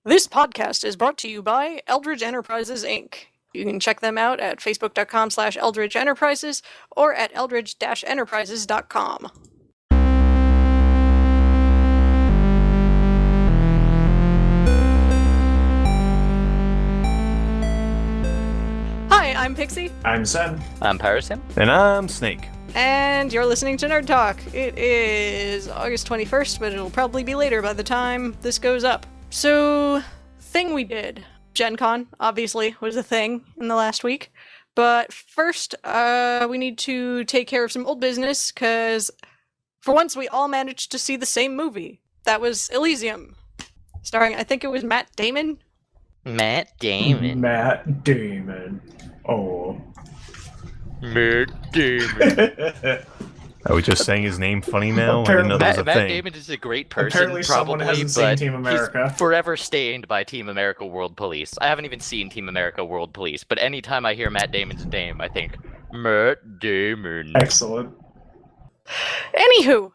This podcast is brought to you by Eldridge Enterprises, Inc. You can check them out at facebook.com/Eldridge Enterprises or at eldridge-enterprises.com. Hi, I'm Pixie. I'm Sen. I'm Parasim. And I'm Snake. And you're listening to Nerd Talk. It is August 21st, but it'll probably be later by the time this goes up. So, thing we did. Gen Con, obviously, was a thing in the last week. But first, we need to take care of some old business, because for once we all managed to see the same movie. That was Elysium. Starring, I think it was Matt Damon? Matt Damon. Matt Damon. Oh. Matt Damon. Are we just saying his name funny now? I didn't know that was a Matt thing. Damon is a great person, Apparently someone probably, hasn't seen but Team America. he's forever stained by Team America World Police. I haven't even seen Team America World Police, but anytime I hear Matt Damon's name, I think, Matt Damon. Excellent. Anywho,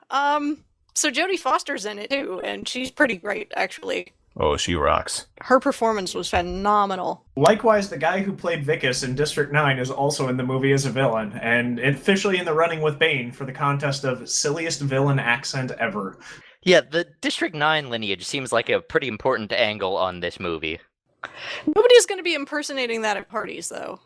so Jodie Foster's in it too, and she's pretty great, actually. Oh, she rocks. Her performance was phenomenal. Likewise, the guy who played Vicus in District 9 is also in the movie as a villain, and officially in the running with Bane for the contest of silliest villain accent ever. Yeah, the District 9 lineage seems like a pretty important angle on this movie. Nobody's going to be impersonating that at parties, though.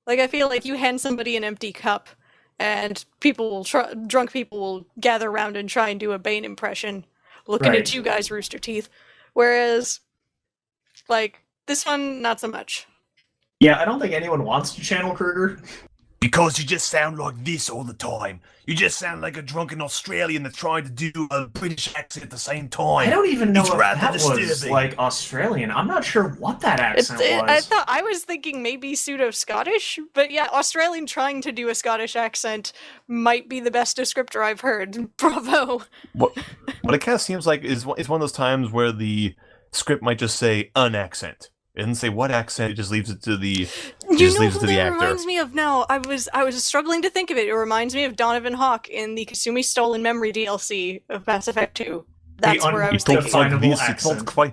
Like, I feel like you hand somebody an empty cup, and drunk people will gather around and try and do a Bane impression, looking at you guys, Rooster Teeth. Whereas, like, this one, not so much. Yeah, I don't think anyone wants to channel Kruger. Because you just sound like this all the time. You just sound like a drunken Australian that's trying to do a British accent at the same time. I don't even know It's if rather that was, disturbing. like, Australian. I'm not sure what that accent was. I was thinking maybe pseudo-Scottish, but yeah, Australian trying to do a Scottish accent might be the best descriptor I've heard. Bravo! What it kind of seems like is one of those times where the script might just say an accent. It doesn't say what accent, it just leaves it to the actor. Reminds me of now. I was struggling to think of it. It reminds me of Donovan Hawk in the Kasumi Stolen Memory DLC of Mass Effect 2. That's where I was He thinking. talks like this, accent. it's not quite...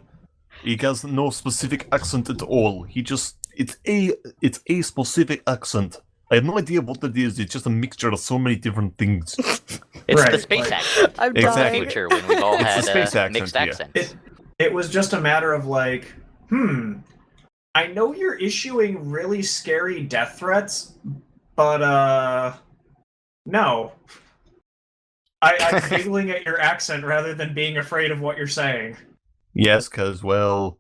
He has no specific accent at all. It's a specific accent. I have no idea what it is. It's just a mixture of so many different things. It's Right, the space accent. I'm Exactly. Future when we've all had space accent, mixed yeah. accents. It was just a matter of, like, I know you're issuing really scary death threats, but, no. I'm giggling at your accent rather than being afraid of what you're saying. Yes, because, well,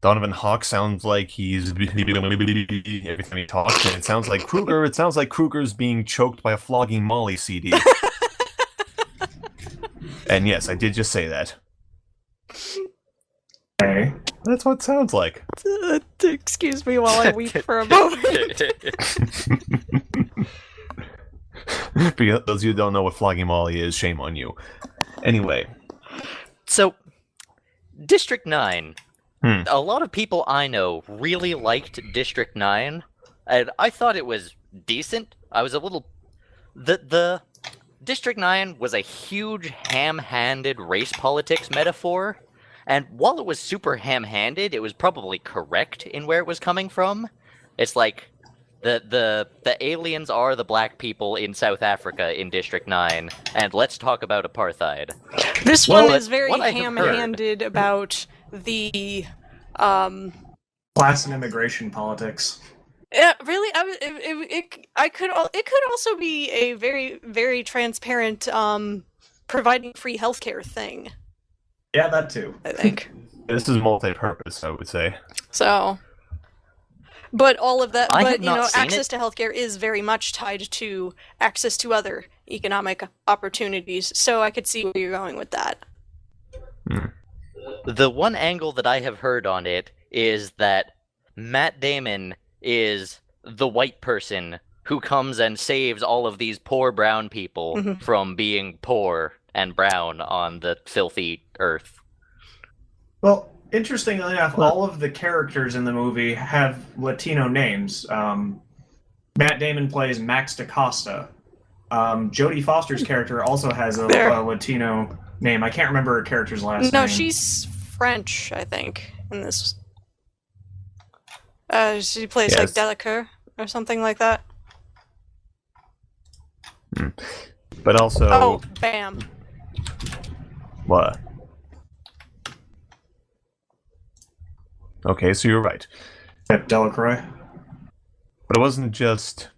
Donovan Hawk sounds like he's every time he talks, and it sounds like Kruger's being choked by a flogging Molly CD. And yes, I did just say that. Okay. That's what it sounds like. Excuse me while I weep for a moment. For those of you who don't know what flogging Molly is, shame on you. Anyway. So, District 9. Hmm. A lot of people I know really liked District 9, and I thought it was decent. I was a little... The District 9 was a huge ham-handed race politics metaphor, and while it was super ham-handed, it was probably correct in where it was coming from. It's like, the aliens are the black people in South Africa in District 9, and let's talk about apartheid. This Well, one is very what I have ham-handed about the Class and immigration politics. yeah, really. It could also be a very, very transparent providing free healthcare thing, Yeah, that too. I think. This is multi-purpose, I would say. So, but all of that, I have but you not know, seen access it. to healthcare is very much tied to access to other economic opportunities. So I could see where you're going with that. The one angle that I have heard on it is that Matt Damon is the white person who comes and saves all of these poor brown people from being poor and brown on the filthy earth. Well, interestingly enough, all of the characters in the movie have Latino names. Matt Damon plays Max DaCosta. Jodie Foster's character also has a Latino name. I can't remember her character's last name. No, she's French, I think, in this. She plays like Yes. Delacour or something like that. But also, Oh, bam. what? Okay, so you're right. Yep, Delacroix. But it wasn't just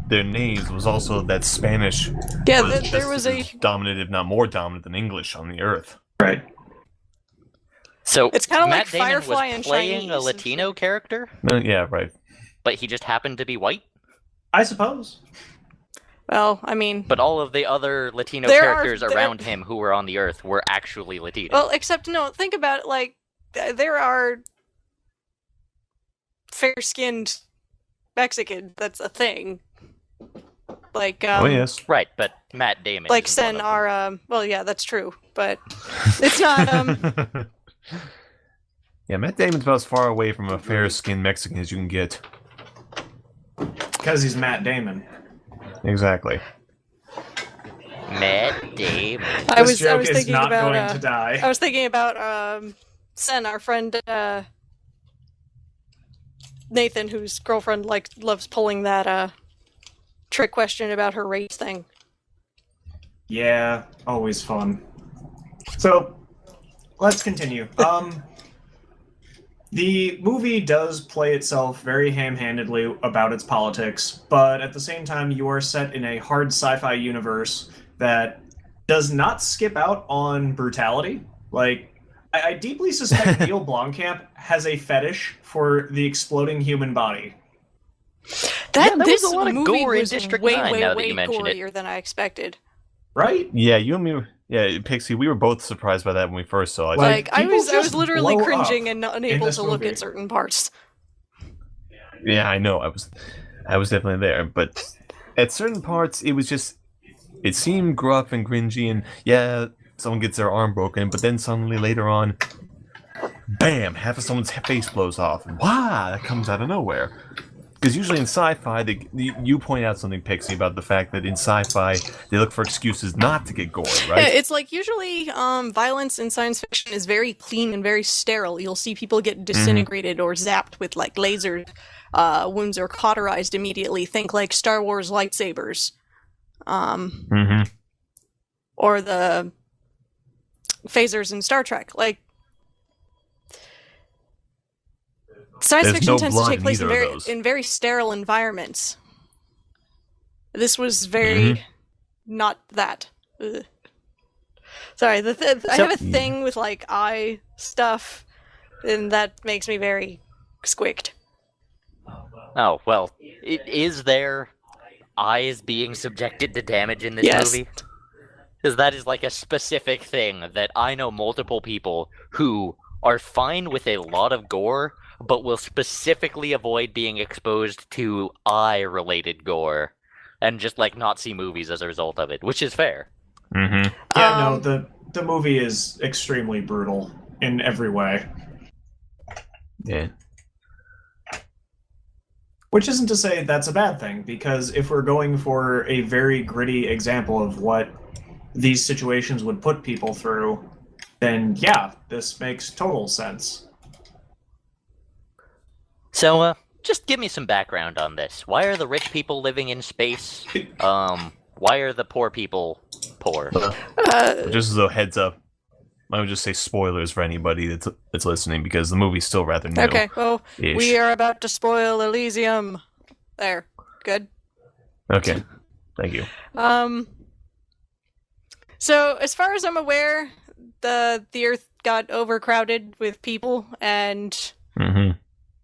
their names; it was also that Spanish Yeah, was there just was as dominant, if not more dominant, than English on the Earth. Right. So It's kinda Matt like Damon Firefly was in playing a Chinese. Latino character, Yeah, right. but he just happened to be white. I suppose. Well, I mean, But all of the other Latino There characters are- around him who were on the Earth were actually Latino. well, except no. Think about it. Like, there are fair-skinned Mexican. That's a thing. Like, Oh yes. Right, but Matt Damon. like isn't one Sen of them. are. Well, yeah, that's true, but it's not. Yeah, Matt Damon's about as far away from a fair-skinned Mexican as you can get. Because he's Matt Damon. Exactly. Matt Damon. I This was joke is thinking not about. going to die. I was thinking about Sen, our friend Nathan, whose girlfriend loves pulling that trick question about her race thing. Yeah, always fun. So, let's continue. The movie does play itself very ham-handedly about its politics, but at the same time, you are set in a hard sci-fi universe that does not skip out on brutality. Like, I deeply suspect Neil Blomkamp has a fetish for the exploding human body. Yeah, there was This a lot of movie gore in was District way, 9 way, now that way you mention it. gorier than I expected. Right? Yeah, you and me. Yeah, Pixie, we were both surprised by that when we first saw it. Like, I people was just literally blow cringing up and unable this to look movie. at certain parts. Yeah, I know. I was definitely there, but at certain parts, it seemed gruff and cringy, and yeah, someone gets their arm broken, but then suddenly later on, bam, half of someone's face blows off. Wow, that comes out of nowhere. Because usually in sci-fi, you point out something, Pixie, about the fact that in sci-fi they look for excuses not to get gory, right? It's like usually violence in science fiction is very clean and very sterile. You'll see people get disintegrated or zapped with like laser wounds or cauterized immediately. Think like Star Wars lightsabers. Or the phasers in Star Trek. Like, science There's fiction no tends to blood take in place either of those. in very sterile environments. This was very not that. Ugh. Sorry, I have a thing with like eye stuff, and that makes me very squicked. Oh, well, is there eyes being subjected to damage in this Yes. movie? Because that is like a specific thing that I know multiple people who are fine with a lot of gore, but will specifically avoid being exposed to eye-related gore, and just like not see movies as a result of it, which is fair. Yeah, no, the movie is extremely brutal in every way. Yeah. Which isn't to say that's a bad thing, because if we're going for a very gritty example of what these situations would put people through, then yeah, this makes total sense. So, just give me some background on this. Why are the rich people living in space? Why are the poor people poor? Just as a heads up, I would just say spoilers for anybody that's listening because the movie's still rather new. Okay, well, Ish. we are about to spoil Elysium. There, good. Okay, thank you. So as far as I'm aware, the Earth got overcrowded with people, and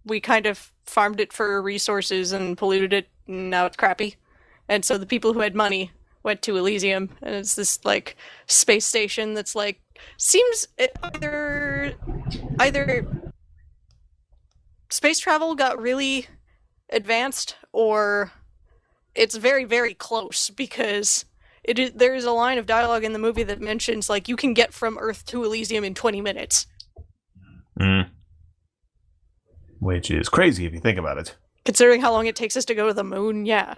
we kind of farmed it for resources and polluted it, and now it's crappy. And so the people who had money went to Elysium, and it's this like space station that's like seems either space travel got really advanced, or it's very, very close, because there is a line of dialogue in the movie that mentions like you can get from Earth to Elysium in 20 minutes. Which is crazy if you think about it. Considering how long it takes us to go to the moon, yeah.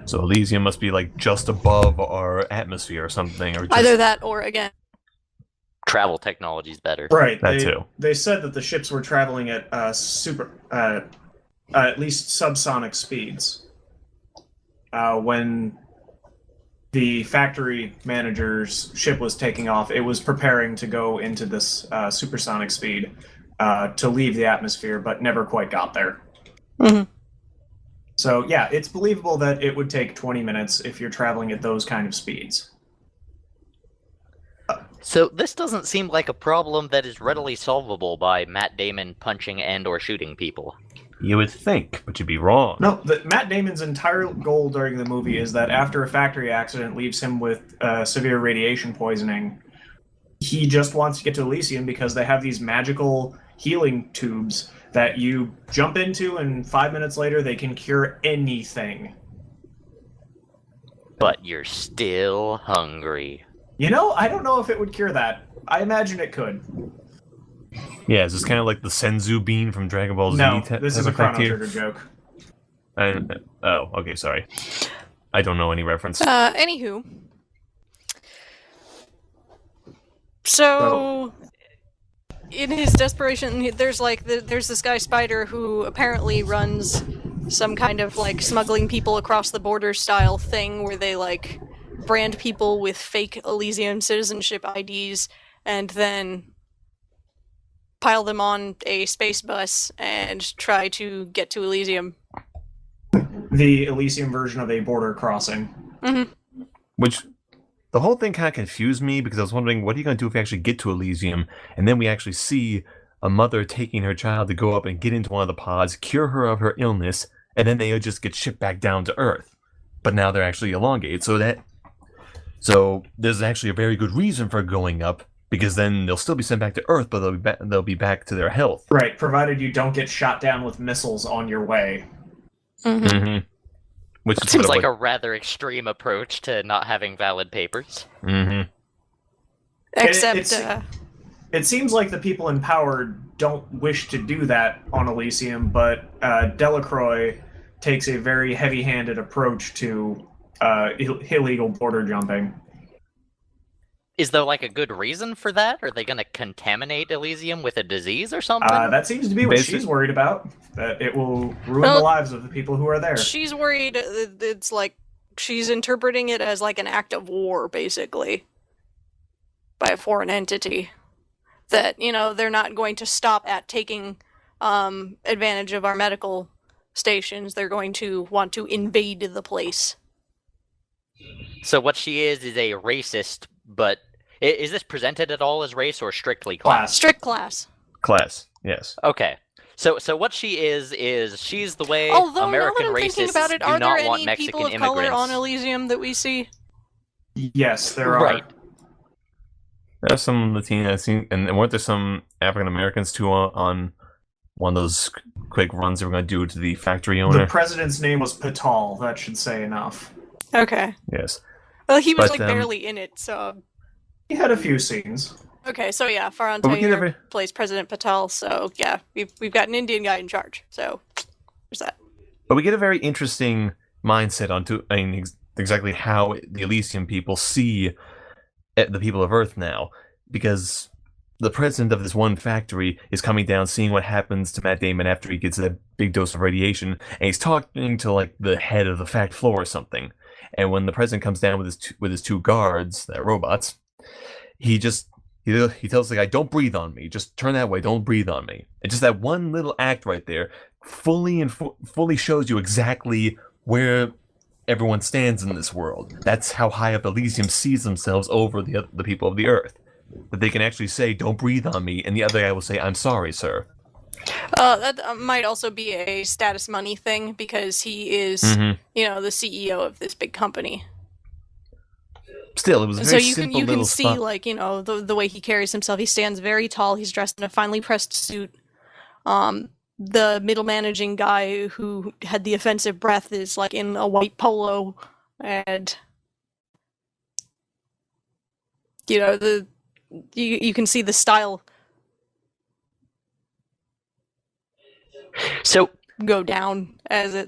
So Elysium must be like just above our atmosphere or something, or just... Either that or, again, travel technology's better. Right. That too. They said that the ships were traveling at at least subsonic speeds. When the factory manager's ship was taking off, it was preparing to go into this supersonic speed to leave the atmosphere, but never quite got there. Mm-hmm. So yeah, it's believable that it would take 20 minutes if you're traveling at those kind of speeds. So this doesn't seem like a problem that is readily solvable by Matt Damon punching and or shooting people. You would think, but you'd be wrong. No, Matt Damon's entire goal during the movie is that after a factory accident leaves him with severe radiation poisoning, he just wants to get to Elysium because they have these magical healing tubes that you jump into, and 5 minutes later they can cure anything. But you're still hungry. You know, I don't know if it would cure that. I imagine it could. Yeah, is this kind of like the Senzu bean from Dragon Ball Z? No, this is a Chrono here? Trigger joke. Oh, okay, sorry. I don't know any reference. Anywho. So, in his desperation, there's this guy Spider who apparently runs some kind of like smuggling people across the border style thing where they like brand people with fake Elysium citizenship IDs and then pile them on a space bus and try to get to Elysium. The Elysium version of a border crossing. Mm-hmm. Which, the whole thing kind of confused me because I was wondering, what are you going to do if you actually get to Elysium? And then we actually see a mother taking her child to go up and get into one of the pods, cure her of her illness, and then they just get shipped back down to Earth. But now they're actually elongated, so there's actually a very good reason for going up, because then they'll still be sent back to Earth, but they'll be back to their health. Right, provided you don't get shot down with missiles on your way. Mm-hmm. Mm-hmm. Which Seems like a rather extreme approach to not having valid papers. Mm-hmm. Except, it seems like the people in power don't wish to do that on Elysium, but Delacroix takes a very heavy-handed approach to illegal border jumping. Is there like a good reason for that? Are they going to contaminate Elysium with a disease or something? That seems to be what she's worried about. That it will ruin the lives of the people who are there. She's worried it's like she's interpreting it as like an act of war, basically, by a foreign entity. That, you know, they're not going to stop at taking advantage of our medical stations. They're going to want to invade the place. So what she is a racist, but is this presented at all as race or strictly class? Strict class. Class, yes. Okay. So what she is she's the way Although, American now that I'm racists thinking about it, do are not there want any Mexican people of immigrants. color on Elysium that we see? Yes, there are. Right. There's some Latino, and weren't there some African Americans too on one of those quick runs they were going to do to the factory owner? The president's name was Patal. That should say enough. Okay. Yes. Well, he was But, barely in it, so... He had a few scenes. Okay, so yeah, Farhan But we can Taylor never- plays President Patel, so yeah, we've got an Indian guy in charge, so there's that. But we get a very interesting mindset onto exactly how the Elysium people see the people of Earth now, because the president of this one factory is coming down, seeing what happens to Matt Damon after he gets that big dose of radiation, and he's talking to like the head of the fact floor or something. And when the president comes down with his two guards, that robots, he tells the guy, "Don't breathe on me. Just turn that way. Don't breathe on me." And just that one little act right there, fully shows you exactly where everyone stands in this world. That's how high up Elysium sees themselves over the people of the Earth. That they can actually say, "Don't breathe on me," and the other guy will say, "I'm sorry, sir." That might also be a status money thing, because he is, you know, the CEO of this big company. Still, it was a very simple you can little see, spot. like, you know, the way he carries himself. He stands very tall. He's dressed in a finely pressed suit. The middle managing guy who had the offensive breath is like in a white polo, and you know you can see the style So go down as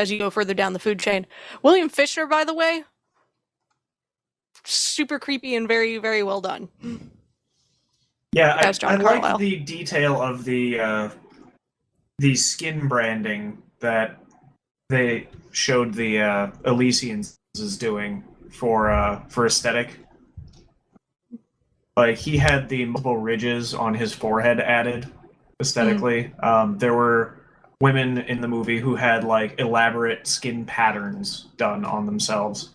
you go further down the food chain. William Fichtner, by the way, super creepy and very, very well done. Yeah, as I John like Carlyle. the detail of the skin branding that they showed the Elysians is doing for aesthetic. Like he had the multiple ridges on his forehead added aesthetically. There were women in the movie who had like elaborate skin patterns done on themselves.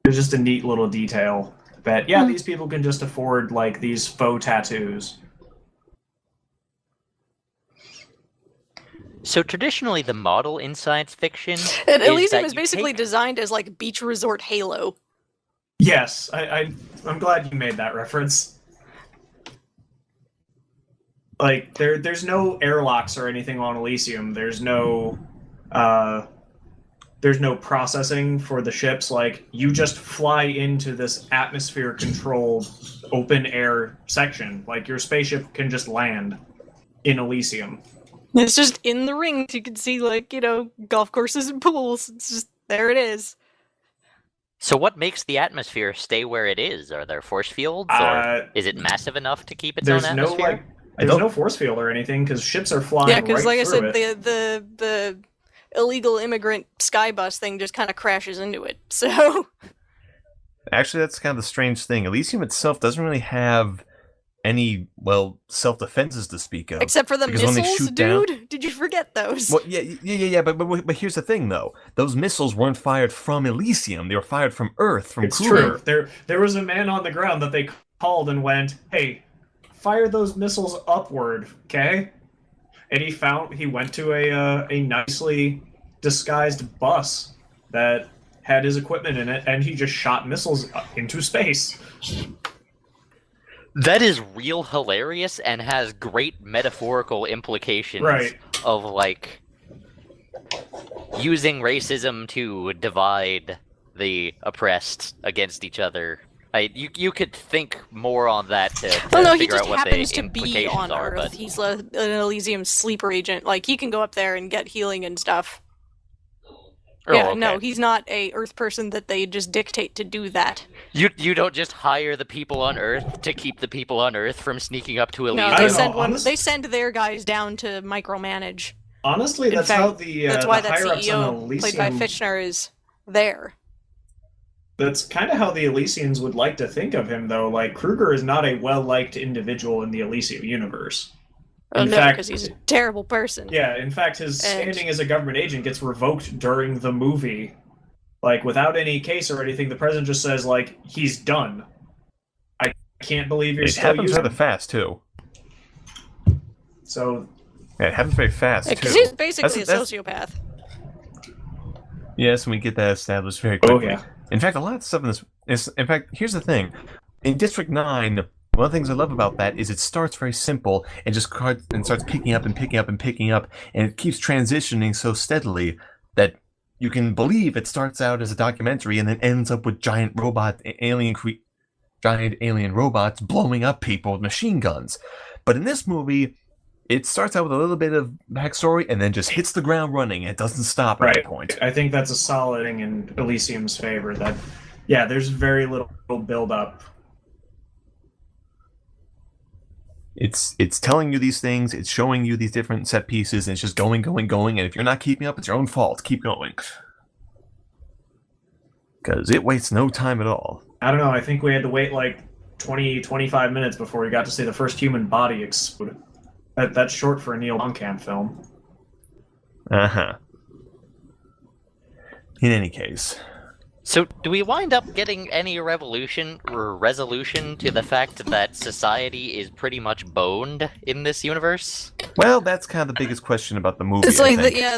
It's just a neat little detail that these people can just afford like these faux tattoos. So traditionally, the model in science fiction And is Elysium that is you basically take- designed as like beach resort Halo. Yes, I'm glad you made that reference. Like there's no airlocks or anything on Elysium. There's no processing for the ships. Like you just fly into this atmosphere controlled open air section. Like your spaceship can just land in Elysium. It's just in the rings. You can see, like, golf courses and pools. It's just, there it is. So what makes the atmosphere stay where it is? Are there force fields, or is it massive enough to keep its own There's no atmosphere? there's no force field or anything because ships are flying Yeah, because right like I through said, it. the illegal immigrant sky bus thing just kind of crashes into it. So Actually, that's kind of the strange thing. Elysium itself doesn't really have any, self-defenses to speak of. except for the Because when they missiles, shoot down- dude. Did you forget those? Well, yeah. But here's the thing, though. Those missiles weren't fired from Elysium. They were fired from Earth, from It's Kruger. true. There was a man on the ground that they called and went, "Hey, fire those missiles upward, okay?" And he went to a nicely disguised bus that had his equipment in it, and he just shot missiles into space. That is real hilarious and has great metaphorical implications Right. of, like, using racism to divide the oppressed against each other. You could think more on that to Well, no, he figure just out what happens the to be implications on are, Earth. but He's an Elysium sleeper agent. Like, he can go up there and get healing and stuff. Oh, yeah, okay. no, he's not a Earth person that they just dictate to do that. You don't just hire the people on Earth to keep the people on Earth from sneaking up to Elysium. No, I they don't send know, they send their guys down to micromanage. Honestly, In that's fact, how the that's why that higher-ups on CEO, played by Elysium... Fitchner, is there. That's kind of how the Elysians would like to think of him, though. Like, Kruger is not a well-liked individual in the Elysium universe. Oh, In no, fact- because he's a terrible person. Yeah, in fact, his And- standing as a government agent gets revoked during the movie. Like, without any case or anything, the president just says, like, he's done. I can't believe you're It still happens using rather him. fast, too. So, Yeah, it happens very fast, Because too. he's basically That's- a sociopath. Yes, and we get that established very oh quickly. yeah. In fact, a lot of stuff in this is. In fact, here's the thing: in District 9, one of the things I love about that is it starts very simple and just starts picking up and picking up and picking up, and it keeps transitioning so steadily that you can believe it starts out as a documentary and then ends up with giant alien robots blowing up people with machine guns. But in this movie, it starts out with a little bit of backstory and then just hits the ground running. It doesn't stop at any point. I think that's a solid thing in Elysium's favor. That, yeah, there's very little build-up. It's telling you these things, it's showing you these different set pieces, and it's just going, and if you're not keeping up, it's your own fault. Keep going. Because it wastes no time at all. I don't know, I think we had to wait like 20, 25 minutes before we got to see the first human body explode. That's short for a Neil Blomkamp film. Uh-huh. In any case. So, do we wind up getting any resolution to the fact that society is pretty much boned in this universe? Well, that's kind of the biggest question about the movie, It's I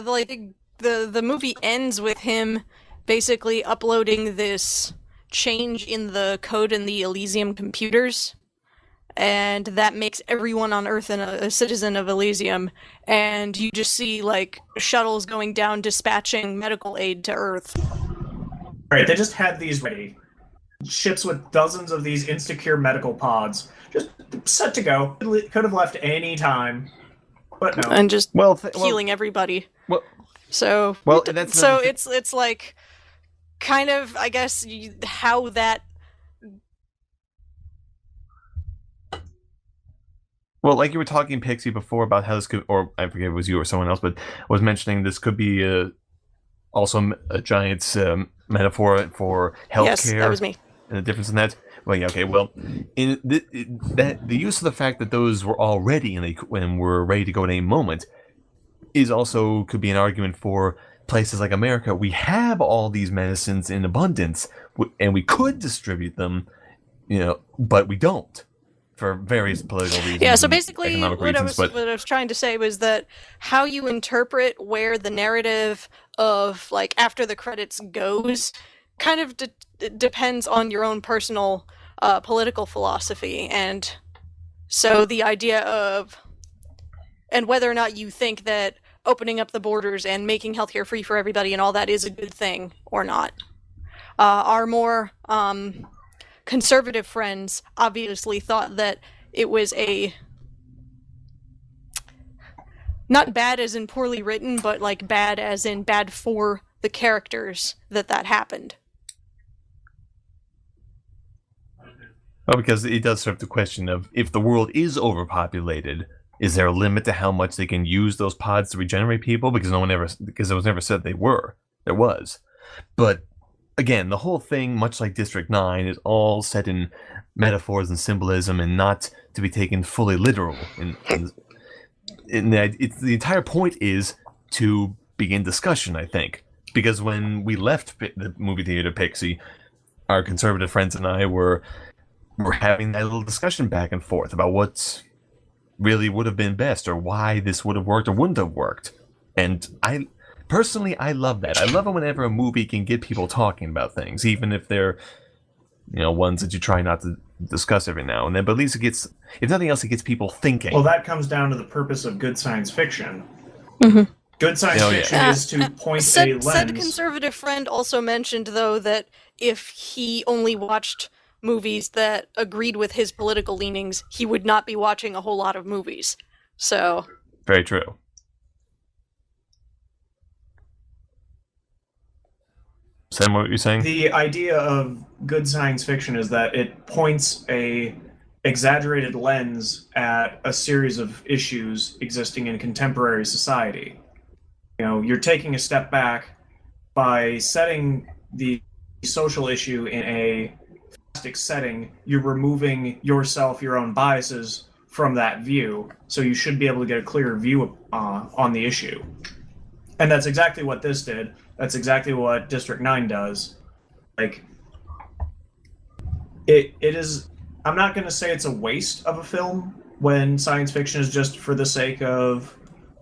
like think. the movie ends with him basically uploading this change in the code in the Elysium computers, and that makes everyone on Earth a citizen of Elysium, and you just see like shuttles going down dispatching medical aid to Earth. Right, they just had these ready. Ships with dozens of these insecure medical pods. Just set to go. Could have left any time. But no. And just Well, healing everybody. well, So well, and that's so another it's like kind of, I guess, how that Well, like you were talking, Pixie, before about how this could, or I forget if it was you or someone else, but was mentioning this could be also a giant metaphor for Yes, that was healthcare me. and the difference in that. Well, yeah, okay. Well, that the use of the fact that those were already and were ready to go at any moment is also could be an argument for places like America. We have all these medicines in abundance, and we could distribute them, but we don't for various political reasons. Yeah, so and basically economic what I reasons. was But what I was trying to say was that how you interpret where the narrative of like after the credits goes kind of depends on your own personal political philosophy, and so the idea of and whether or not you think that opening up the borders and making healthcare free for everybody and all that is a good thing or not. Our more conservative friends obviously thought that it was a not bad as in poorly written, but like bad as in bad for the characters that happened. well, because it does serve the question of if the world is overpopulated, is there a limit to how much they can use those pods to regenerate people? Because it was never said they were. There was, but again, the whole thing, much like District 9, is all set in metaphors and symbolism and not to be taken fully literal. The entire point is to begin discussion, I think. Because when we left the movie theater, Pixie, our conservative friends and I were having that little discussion back and forth about what really would have been best or why this would have worked or wouldn't have worked. And Personally, I love that. I love it whenever a movie can get people talking about things, even if they're, ones that you try not to discuss every now and then. But at least it gets, if nothing else, it gets people thinking. Well, that comes down to the purpose of good science fiction. Mm-hmm. Good science fiction is to point a lens. Said conservative friend also mentioned, though, that if he only watched movies that agreed with his political leanings, he would not be watching a whole lot of movies. So. Very true. Sam, what were you saying? The idea of good science fiction is that it points a exaggerated lens at a series of issues existing in contemporary society. You're taking a step back by setting the social issue in a plastic setting. You're removing yourself, your own biases from that view, so you should be able to get a clearer view on the issue. And that's exactly what this did. That's exactly what District 9 does. Like, it is... I'm not going to say it's a waste of a film when science fiction is just for the sake of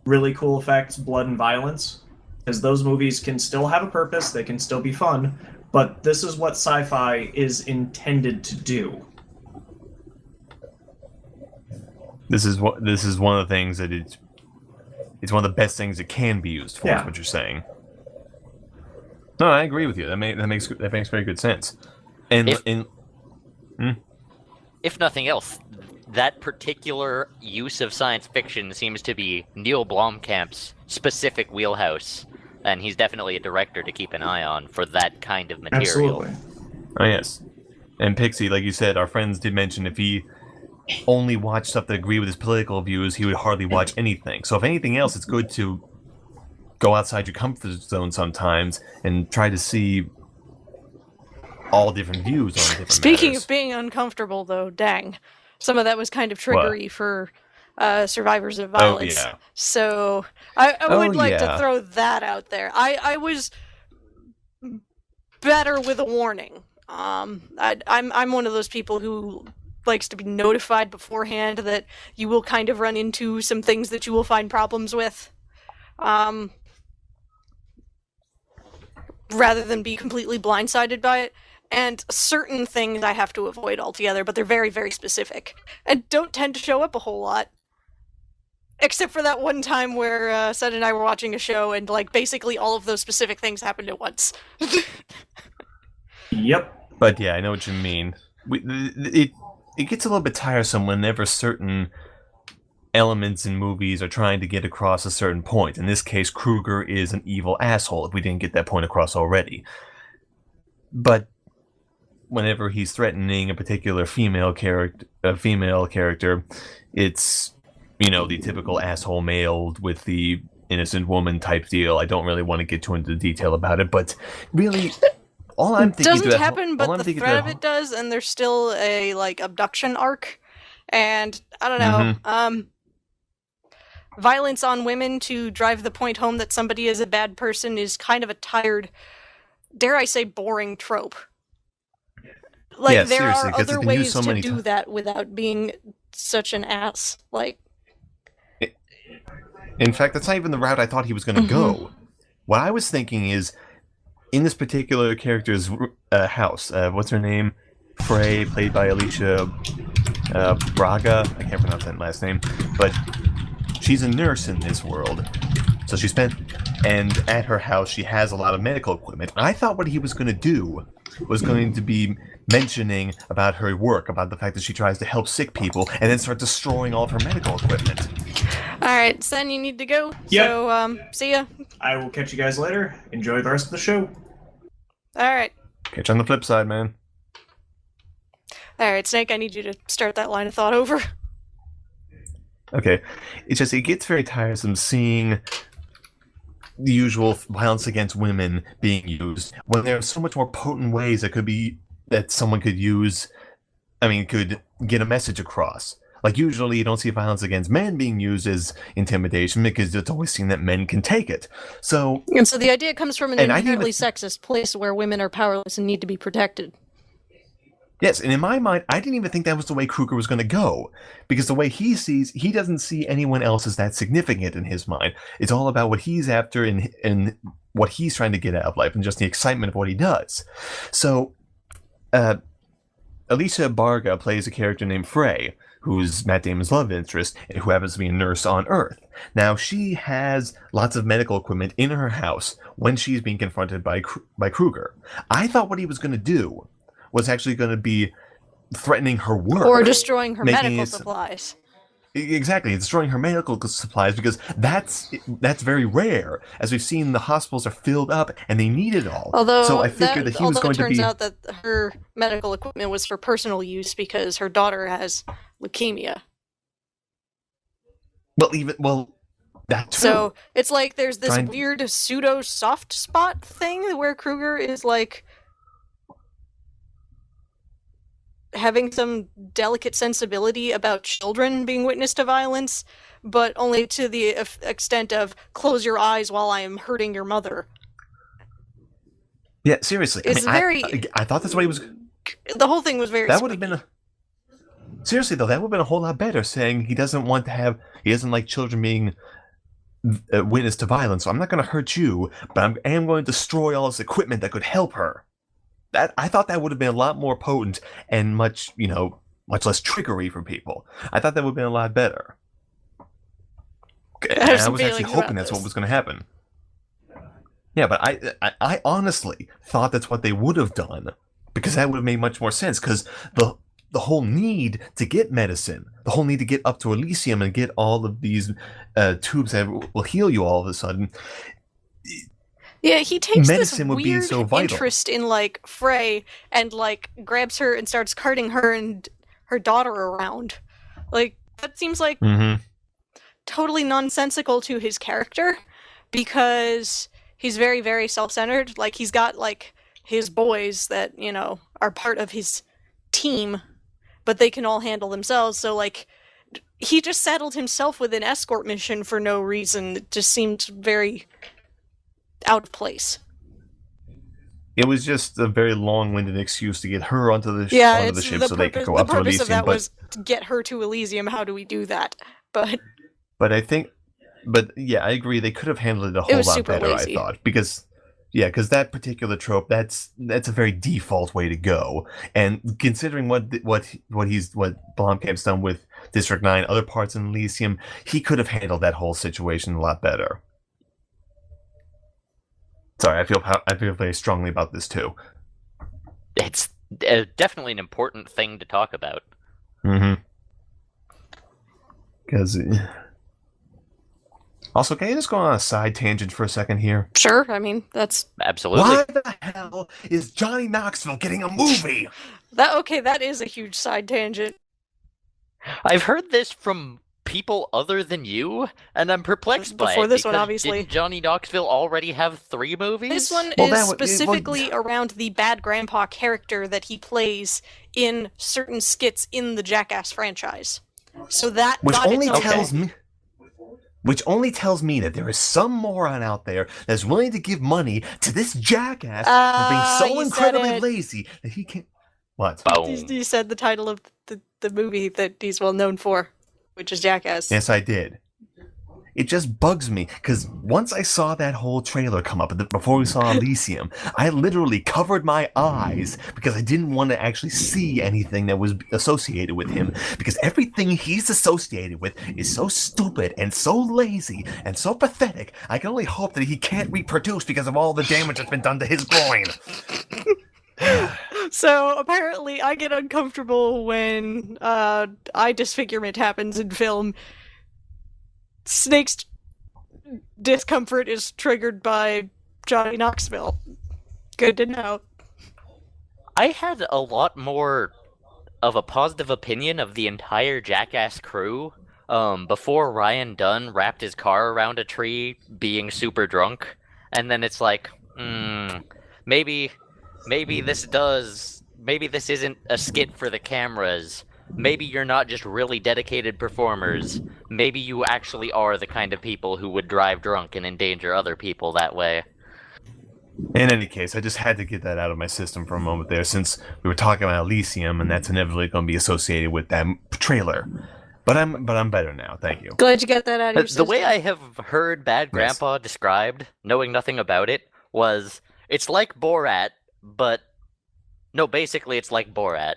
really cool effects, blood, and violence. Because those movies can still have a purpose, they can still be fun, but this is what sci-fi is intended to do. This is one of the things that it's one of the best things it can be used for. Yeah. Is what you're saying. No, I agree with you. That makes very good sense. And if nothing else, that particular use of science fiction seems to be Neil Blomkamp's specific wheelhouse, and he's definitely a director to keep an eye on for that kind of material. Absolutely. Oh yes, and Pixie, like you said, our friends did mention if he only watched stuff that agreed with his political views, he would hardly watch anything. So if anything else, it's good to go outside your comfort zone sometimes and try to see all different views on different Speaking matters. Of being uncomfortable, though, dang. Some of that was kind of triggery for survivors of violence. Oh, yeah. So I would like to throw that out there. I was better with a warning. I'm one of those people who likes to be notified beforehand that you will kind of run into some things that you will find problems with. Rather than be completely blindsided by it. And certain things I have to avoid altogether, but they're very, very specific. And don't tend to show up a whole lot. Except for that one time where Seth and I were watching a show and, like, basically all of those specific things happened at once. Yep. But yeah, I know what you mean. It gets a little bit tiresome whenever certain elements in movies are trying to get across a certain point. In this case, Kruger is an evil asshole, if we didn't get that point across already. But whenever he's threatening a particular female character, it's, you know, the typical asshole male with the innocent woman type deal. I don't really want to get too into detail about it, but really, all I'm thinking doesn't happen, all but I'm the thinking threat of it does, and there's still a like abduction arc, and I don't know. Violence on women to drive the point home that somebody is a bad person is kind of a tired, dare I say, boring trope. Like, Yeah, there seriously, are 'cause it's other been used ways so to many do that without being such an ass. Like, in fact, that's not even the route I thought he was going to go. What I was thinking is, in this particular character's house, what's her name? Frey, played by Alicia Braga. I can't pronounce that last name, but she's a nurse in this world. So she spent, and at her house, she has a lot of medical equipment. I thought what he was going to do was going to be mentioning about her work, about the fact that she tries to help sick people, and then start destroying all of her medical equipment. alright, Sen, you need to go. Yep. So, see ya. I will catch you guys later. Enjoy the rest of the show. Alright. Catch you on the flip side, man. Alright, Snake, I need you to start that line of thought over. Okay. It's just, it gets very tiresome seeing the usual violence against women being used when there are so much more potent ways that someone could use, could get a message across. Like, usually you don't see violence against men being used as intimidation because it's always seen that men can take it. So, and so the idea comes from an and inherently sexist place where women are powerless and need to be protected. Yes, and in my mind, I didn't even think that was the way Kruger was going to go. Because the way he doesn't see anyone else as that significant in his mind. It's all about what he's after and what he's trying to get out of life and just the excitement of what he does. So, Alicia Barga plays a character named Frey, who's Matt Damon's love interest, and who happens to be a nurse on Earth. Now, she has lots of medical equipment in her house when she's being confronted by Kruger. I thought what he was going to do was actually going to be threatening her work. Or destroying her medical supplies. Exactly, destroying her medical supplies, because that's very rare. As we've seen, the hospitals are filled up, and they need it all. Although so I figured that he was going to be... it turns out that her medical equipment was for personal use because her daughter has leukemia. Well, that too. So it's like there's this weird pseudo soft spot thing where Kruger is like having some delicate sensibility about children being witness to violence, but only to the extent of close your eyes while I am hurting your mother. Yeah, seriously. I thought that's what he was... The whole thing was very... That would have been Seriously, though, that would have been a whole lot better, saying he doesn't like children being witness to violence, so I'm not going to hurt you, but I am going to destroy all this equipment that could help her. I thought that would have been a lot more potent and much less trickery for people. I thought that would have been a lot better. And I was actually hoping that's what was going to happen. Yeah, but I honestly thought that's what they would have done, because that would have made much more sense, because the whole need to get medicine, the whole need to get up to Elysium and get all of these tubes that will heal you all of a sudden... Yeah, he takes medicine this would weird be so vital. interest in, like, Frey, and, like, grabs her and starts carting her and her daughter around. Like, that seems like totally nonsensical to his character, because he's very, very self-centered. Like, he's got, like, his boys that, are part of his team, but they can all handle themselves, so, like, he just saddled himself with an escort mission for no reason. It just seemed very... out of place. It was just a very long-winded excuse to get her onto the ship so they could go up to Elysium. The purpose of that was to get her to Elysium. How do we do that? But yeah, I agree. They could have handled it a whole lot better. Lazy. I thought because that particular trope that's a very default way to go. And considering what Blomkamp's done with District 9, other parts in Elysium, he could have handled that whole situation a lot better. Sorry, I feel very strongly about this too. It's definitely an important thing to talk about. Because Also, can I just go on a side tangent for a second here? Sure, I mean, that's... Absolutely. Why the hell is Johnny Knoxville getting a movie? That is a huge side tangent. I've heard this from people other than you, and I'm perplexed by Before it. this one, because obviously. Didn't Johnny Knoxville already have 3 movies? This one Well, is specifically around the bad grandpa character that he plays in certain skits in the Jackass franchise. So that Which got only its own tells thing. me. Which only tells me that there is some moron out there that's willing to give money to this jackass for being so you incredibly said it. lazy that he can't. What? Boom. You said the title of the movie that he's well known for, which is Jackass. Yes, I did. It just bugs me, because once I saw that whole trailer come up before we saw Elysium, I literally covered my eyes because I didn't want to actually see anything that was associated with him, because everything he's associated with is so stupid and so lazy and so pathetic, I can only hope that he can't reproduce because of all the damage that's been done to his groin. So apparently I get uncomfortable when eye disfigurement happens in film. Snake's discomfort is triggered by Johnny Knoxville. Good to know. I had a lot more of a positive opinion of the entire Jackass crew before Ryan Dunn wrapped his car around a tree being super drunk. And then it's like, maybe this isn't a skit for the cameras. Maybe you're not just really dedicated performers. Maybe you actually are the kind of people who would drive drunk and endanger other people that way. In any case, I just had to get that out of my system for a moment there, since we were talking about Elysium, and that's inevitably going to be associated with that trailer. But I'm better now, thank you. Glad you got that out of your The system. way I have heard Bad Grandpa described, knowing nothing about it, was it's like Borat, but no, basically it's like Borat.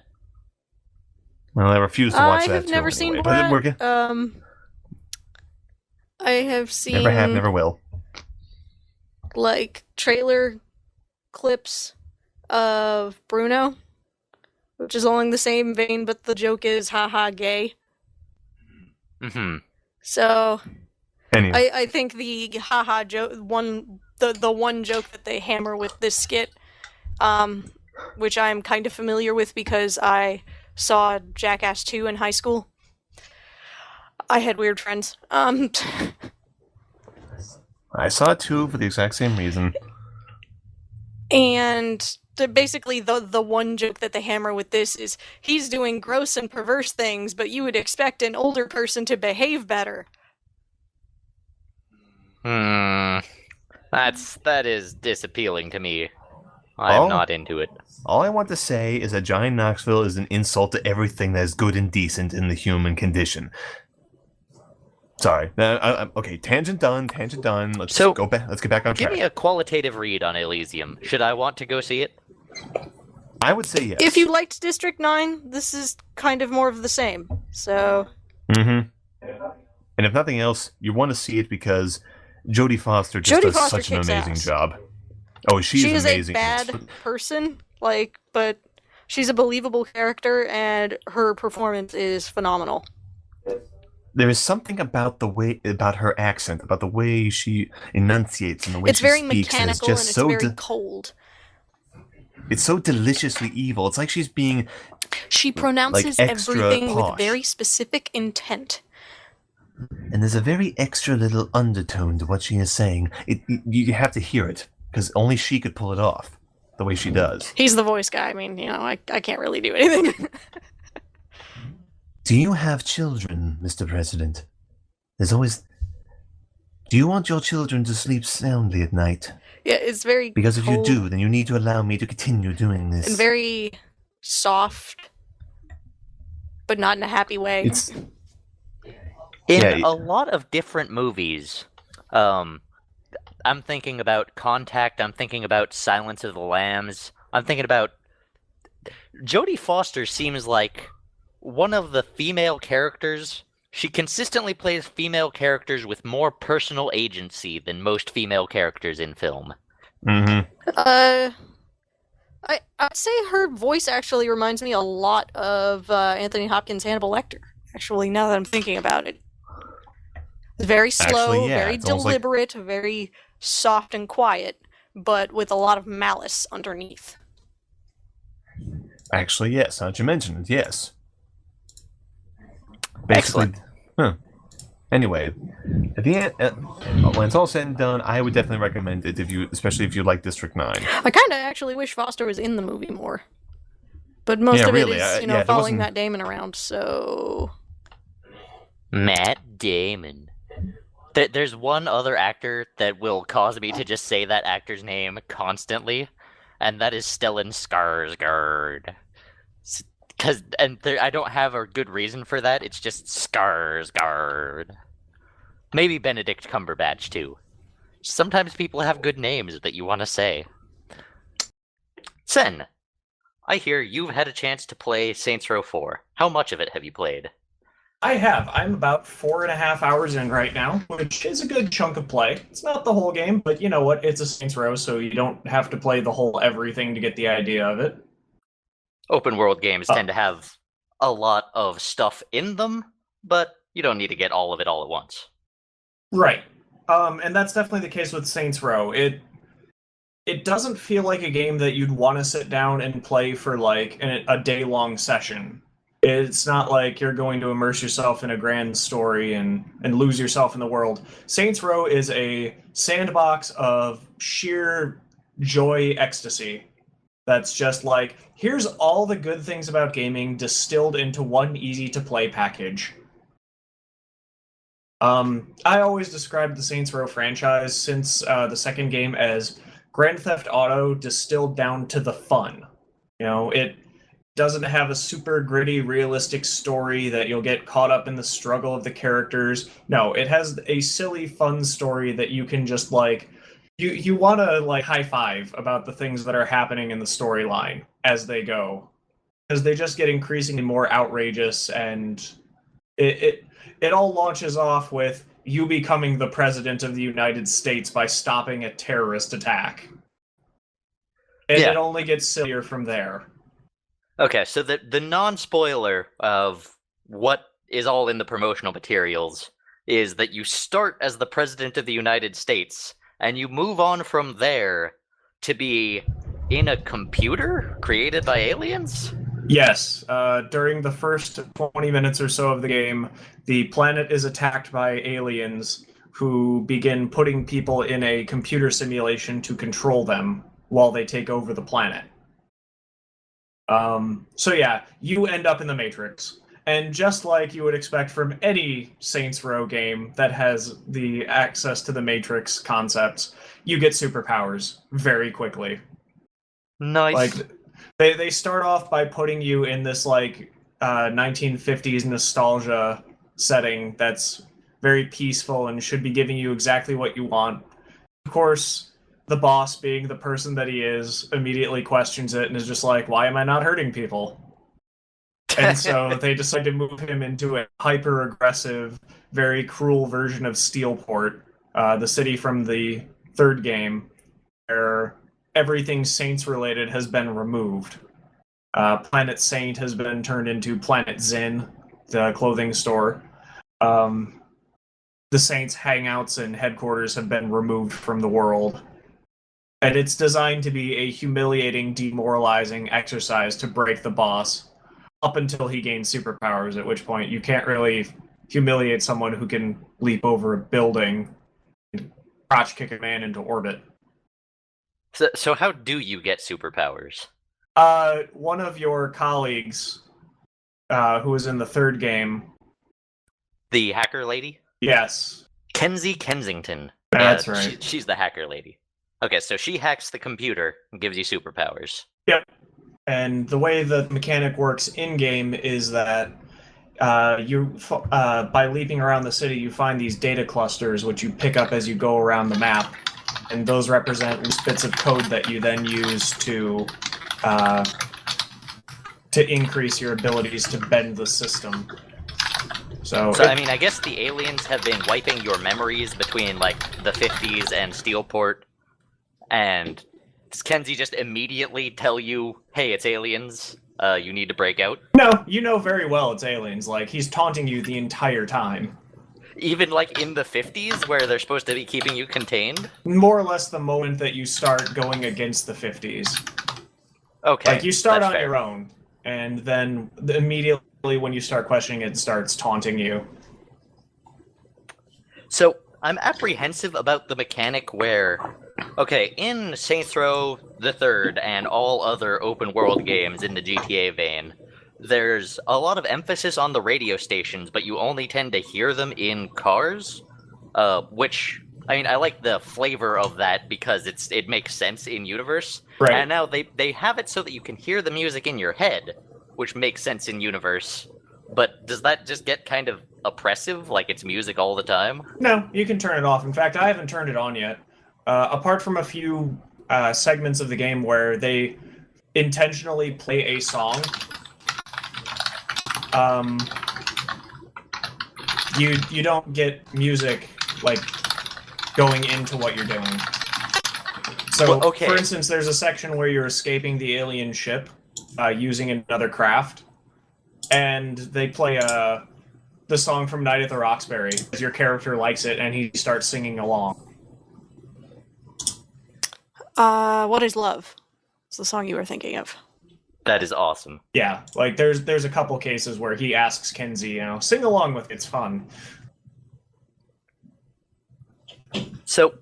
Well, I refuse to watch that. I have never seen anyway. Borat. I have seen Never have, never will. like trailer clips of Bruno, which is along the same vein, but the joke is haha gay. Mm-hmm. So Anyway. I think the haha joke the one joke that they hammer with this skit, which I'm kind of familiar with because I saw Jackass 2 in high school. I had weird friends. I saw it too for the exact same reason. And basically the one joke that they hammer with this is he's doing gross and perverse things, but you would expect an older person to behave better. That is disappealing to me. I'm not into it. All I want to say is that Johnny Knoxville is an insult to everything that is good and decent in the human condition. Sorry. Okay, tangent done. Let's go back. Let's get back on track. Give me a qualitative read on Elysium. Should I want to go see it? I would say yes. If you liked District 9, this is kind of more of the same. So. Mm-hmm. And if nothing else, you want to see it because Jodie Foster does such an amazing job. Oh, she is amazing. She is a bad person, but she's a believable character, and her performance is phenomenal. There is something about her accent, about the way she enunciates and the way it's she very speaks. Mechanical and it's very cold. It's so deliciously evil. It's like she's being. She pronounces everything with very specific intent. And there's a very extra little undertone to what she is saying. You have to hear it, because only she could pull it off the way she does. He's the voice guy. I mean, I can't really do anything. Do you have children, Mr. President? There's always... Do you want your children to sleep soundly at night? Yeah, it's very Because if cold you do, then you need to allow me to continue doing this. and very soft, but not in a happy way. In a lot of different movies, I'm thinking about Contact, I'm thinking about Silence of the Lambs, I'm thinking about... Jodie Foster seems like one of the female characters. She consistently plays female characters with more personal agency than most female characters in film. Mm-hmm. I'd say her voice actually reminds me a lot of Anthony Hopkins' Hannibal Lecter, actually, now that I'm thinking about it. Very slow, Actually, yeah, very it's almost like- deliberate, very soft and quiet, but with a lot of malice underneath. Actually, yes. Now that you mention it, yes. Basically, Excellent. huh. Anyway, at the end, when it's all said and done, I would definitely recommend it especially if you like District 9. I kind of actually wish Foster was in the movie more. But most Yeah, of really, it is, there following wasn't- Matt Damon around, so... Matt Damon. There's one other actor that will cause me to just say that actor's name constantly, and that is Stellan Skarsgård. I don't have a good reason for that. It's just Skarsgård. Maybe Benedict Cumberbatch too. Sometimes people have good names that you want to say. Sen, I hear you've had a chance to play Saints Row 4. How much of it have you played? I have. I'm about 4.5 hours in right now, which is a good chunk of play. It's not the whole game, but you know what? It's a Saints Row, so you don't have to play the whole everything to get the idea of it. Open world games tend to have a lot of stuff in them, but you don't need to get all of it all at once. Right. And that's definitely the case with Saints Row. It doesn't feel like a game that you'd want to sit down and play for like a day-long session. It's not like you're going to immerse yourself in a grand story and lose yourself in the world. Saints Row is a sandbox of sheer joy ecstasy. That's just like, here's all the good things about gaming distilled into one easy-to-play package. I always described the Saints Row franchise since the second game as Grand Theft Auto distilled down to the fun. It doesn't have a super gritty, realistic story that you'll get caught up in the struggle of the characters. No, it has a silly, fun story that you can just you want to high five about the things that are happening in the storyline as they go, because they just get increasingly more outrageous, and it all launches off with you becoming the president of the United States by stopping a terrorist attack. And Yeah. It only gets sillier from there. Okay, so the non-spoiler of what is all in the promotional materials is that you start as the President of the United States, and you move on from there to be in a computer created by aliens? Yes, during the first 20 minutes or so of the game, the planet is attacked by aliens who begin putting people in a computer simulation to control them while they take over the planet. So yeah, you end up in the Matrix. And just like you would expect from any Saints Row game that has the access to the Matrix concepts, you get superpowers very quickly. Nice. They start off by putting you in this 1950s nostalgia setting that's very peaceful and should be giving you exactly what you want. Of course, the boss, being the person that he is, immediately questions it and is just like, why am I not hurting people? And so they decide to move him into a hyper-aggressive, very cruel version of Steelport, the city from the third game, where everything Saints-related has been removed. Planet Saint has been turned into Planet Zin, the clothing store. The Saints' hangouts and headquarters have been removed from the world. And it's designed to be a humiliating, demoralizing exercise to break the boss, up until he gains superpowers, at which point you can't really humiliate someone who can leap over a building and crotch kick a man into orbit. So how do you get superpowers? One of your colleagues, who was in the third game... The hacker lady? Yes. Kenzie Kensington. That's right. She's the hacker lady. Okay, so she hacks the computer and gives you superpowers. Yep. And the way the mechanic works in-game is that by leaping around the city, you find these data clusters, which you pick up as you go around the map. And those represent loose bits of code that you then use to increase your abilities to bend the system. So I mean, I guess the aliens have been wiping your memories between, the 50s and Steelport. And does Kenzie just immediately tell you, hey, it's aliens, you need to break out? No, you know very well it's aliens. He's taunting you the entire time. Even like in the 50s, where they're supposed to be keeping you contained? More or less the moment that you start going against the 50s. Okay. Like, you start that's on fair. your own, and then immediately when you start questioning it starts taunting you. So, I'm apprehensive about the mechanic where, okay, in Saints Row the Third and all other open world games in the GTA vein, there's a lot of emphasis on the radio stations, but you only tend to hear them in cars, which, I mean, I like the flavor of that because it makes sense in universe. Right. And now they have it so that you can hear the music in your head, which makes sense in universe. But does that just get kind of oppressive, like it's music all the time? No, you can turn it off. In fact, I haven't turned it on yet. Apart from a few segments of the game where they intentionally play a song, you don't get music like going into what you're doing. So, Well, okay. For instance, there's a section where you're escaping the alien ship using another craft, and they play the song from Night at the Roxbury, because your character likes it, and he starts singing along. What is Love? It's the song you were thinking of. That is awesome. Yeah, like there's a couple cases where he asks Kenzie, sing along with it, it's fun. So,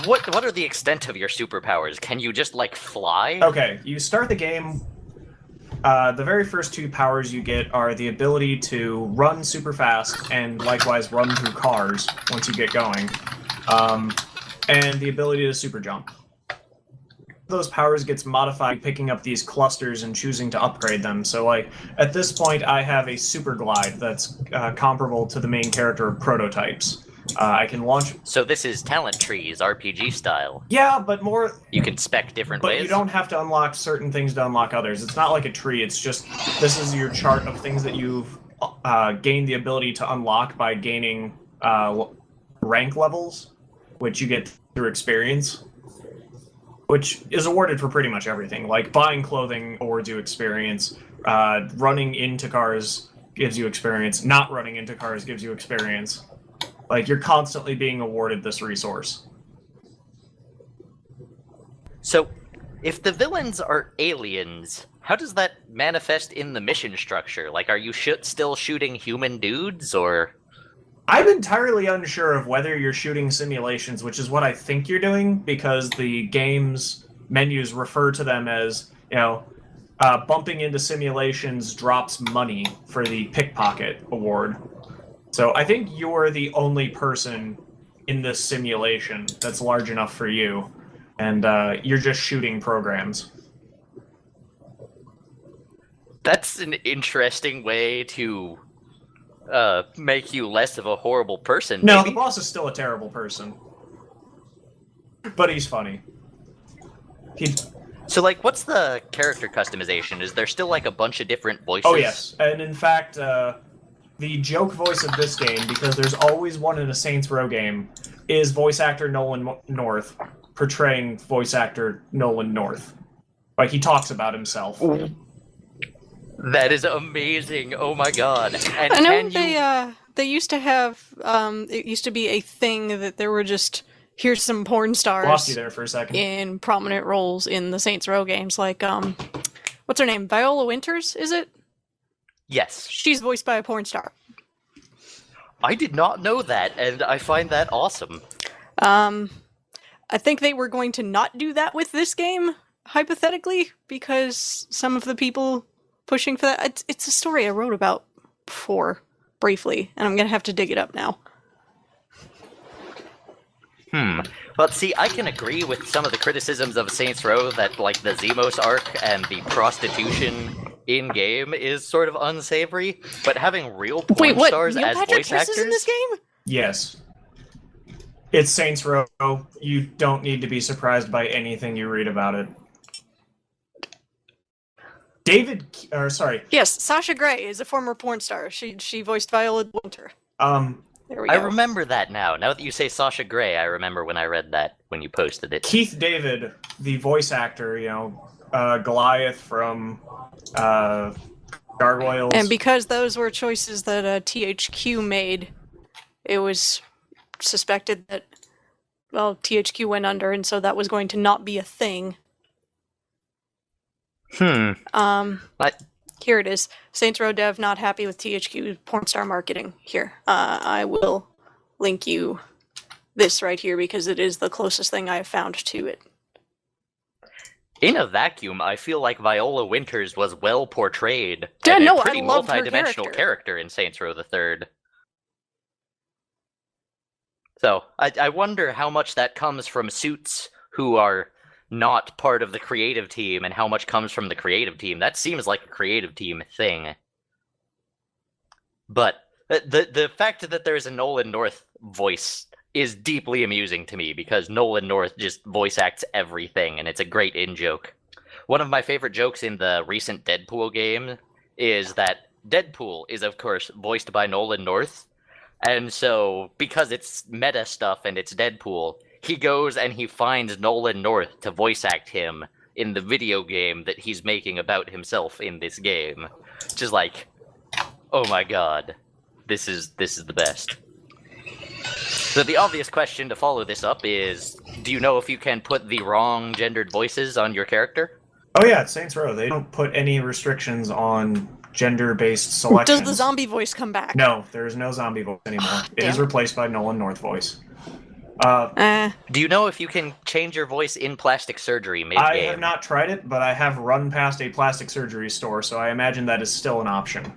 what are the extent of your superpowers? Can you just, like, fly? Okay, you start the game. The very first two powers you get are the ability to run super fast and likewise run through cars once you get going, and the ability to super jump. Those powers gets modified picking up these clusters and choosing to upgrade them. So, like, at this point, I have a super glide that's comparable to the main character prototypes. I can launch. So this is talent trees, RPG style. Yeah, but more. You can spec different But ways. you don't have to unlock certain things to unlock others. It's not like a tree. It's just this is your chart of things that you've gained the ability to unlock by gaining rank levels, which you get through experience, which is awarded for pretty much everything. Like buying clothing awards you experience. Running into cars gives you experience. Not running into cars gives you experience. Like, you're constantly being awarded this resource. So, if the villains are aliens, how does that manifest in the mission structure? Like, are you still shooting human dudes, or...? I'm entirely unsure of whether you're shooting simulations, which is what I think you're doing, because the game's menus refer to them as, bumping into simulations drops money for the pickpocket award. So I think you're the only person in this simulation that's large enough for you, and you're just shooting programs. That's an interesting way to make you less of a horrible person. No, maybe? the boss is still a terrible person. But he's funny. So, like, what's the character customization? Is there still, like, a bunch of different voices? Oh, yes. And in fact, the joke voice of this game, because there's always one in a Saints Row game, is voice actor Nolan North portraying voice actor Nolan North. Like, he talks about himself. That is amazing. Oh my god. And I know can they used to have it used to be a thing that there were just here's some porn Lost stars you there for a second. in prominent roles in the Saints Row games, like what's her name? Viola Winters, is it? Yes. She's voiced by a porn star. I did not know that, and I find that awesome. I think they were going to not do that with this game, hypothetically, because some of the people pushing for that... It's a story I wrote about before, briefly, and I'm gonna have to dig it up now. But see, I can agree with some of the criticisms of Saints Row that, like, the Zemos arc and the prostitution in-game is sort of unsavory, but having real porn Wait, what? stars Neil as Patrick voice Harris actors... is in this game? Yes. It's Saints Row. You don't need to be surprised by anything you read about it. Yes, Sasha Grey is a former porn star. She voiced Viola Winter. There we go. I remember that now. Now that you say Sasha Grey, I remember when I read that, when you posted it. Keith David, the voice actor, Goliath from Gargoyles. And because those were choices that THQ made it was suspected that, well, THQ went under, and so that was going to not be a thing. Here it is. Saints Row dev not happy with THQ porn star marketing. Here, I will link you this right here because it is the closest thing I have found to it. In a vacuum, I feel like Viola Winters was well portrayed. Yeah, and no, a pretty I loved her multi-dimensional character in Saints Row the Third. So, I wonder how much that comes from suits who are not part of the creative team and how much comes from the creative team. That seems like a creative team thing. But the fact that there's a Nolan North voice is deeply amusing to me because Nolan North just voice acts everything and it's a great in-joke. One of my favorite jokes in the recent Deadpool game is that Deadpool is, of course, voiced by Nolan North. And so, because it's meta stuff and it's Deadpool, he goes and he finds Nolan North to voice act him in the video game that he's making about himself in this game. Which is like, oh my god, this is the best. So the obvious question to follow this up is, do you know if you can put the wrong gendered voices on your character? Oh yeah, it's Saints Row. They don't put any restrictions on gender-based selections. Does the zombie voice come back? No, there is no zombie voice anymore. It is replaced by Nolan North voice. Do you know if you can change your voice in plastic surgery mid-game? I have not tried it, but I have run past a plastic surgery store, so I imagine that is still an option.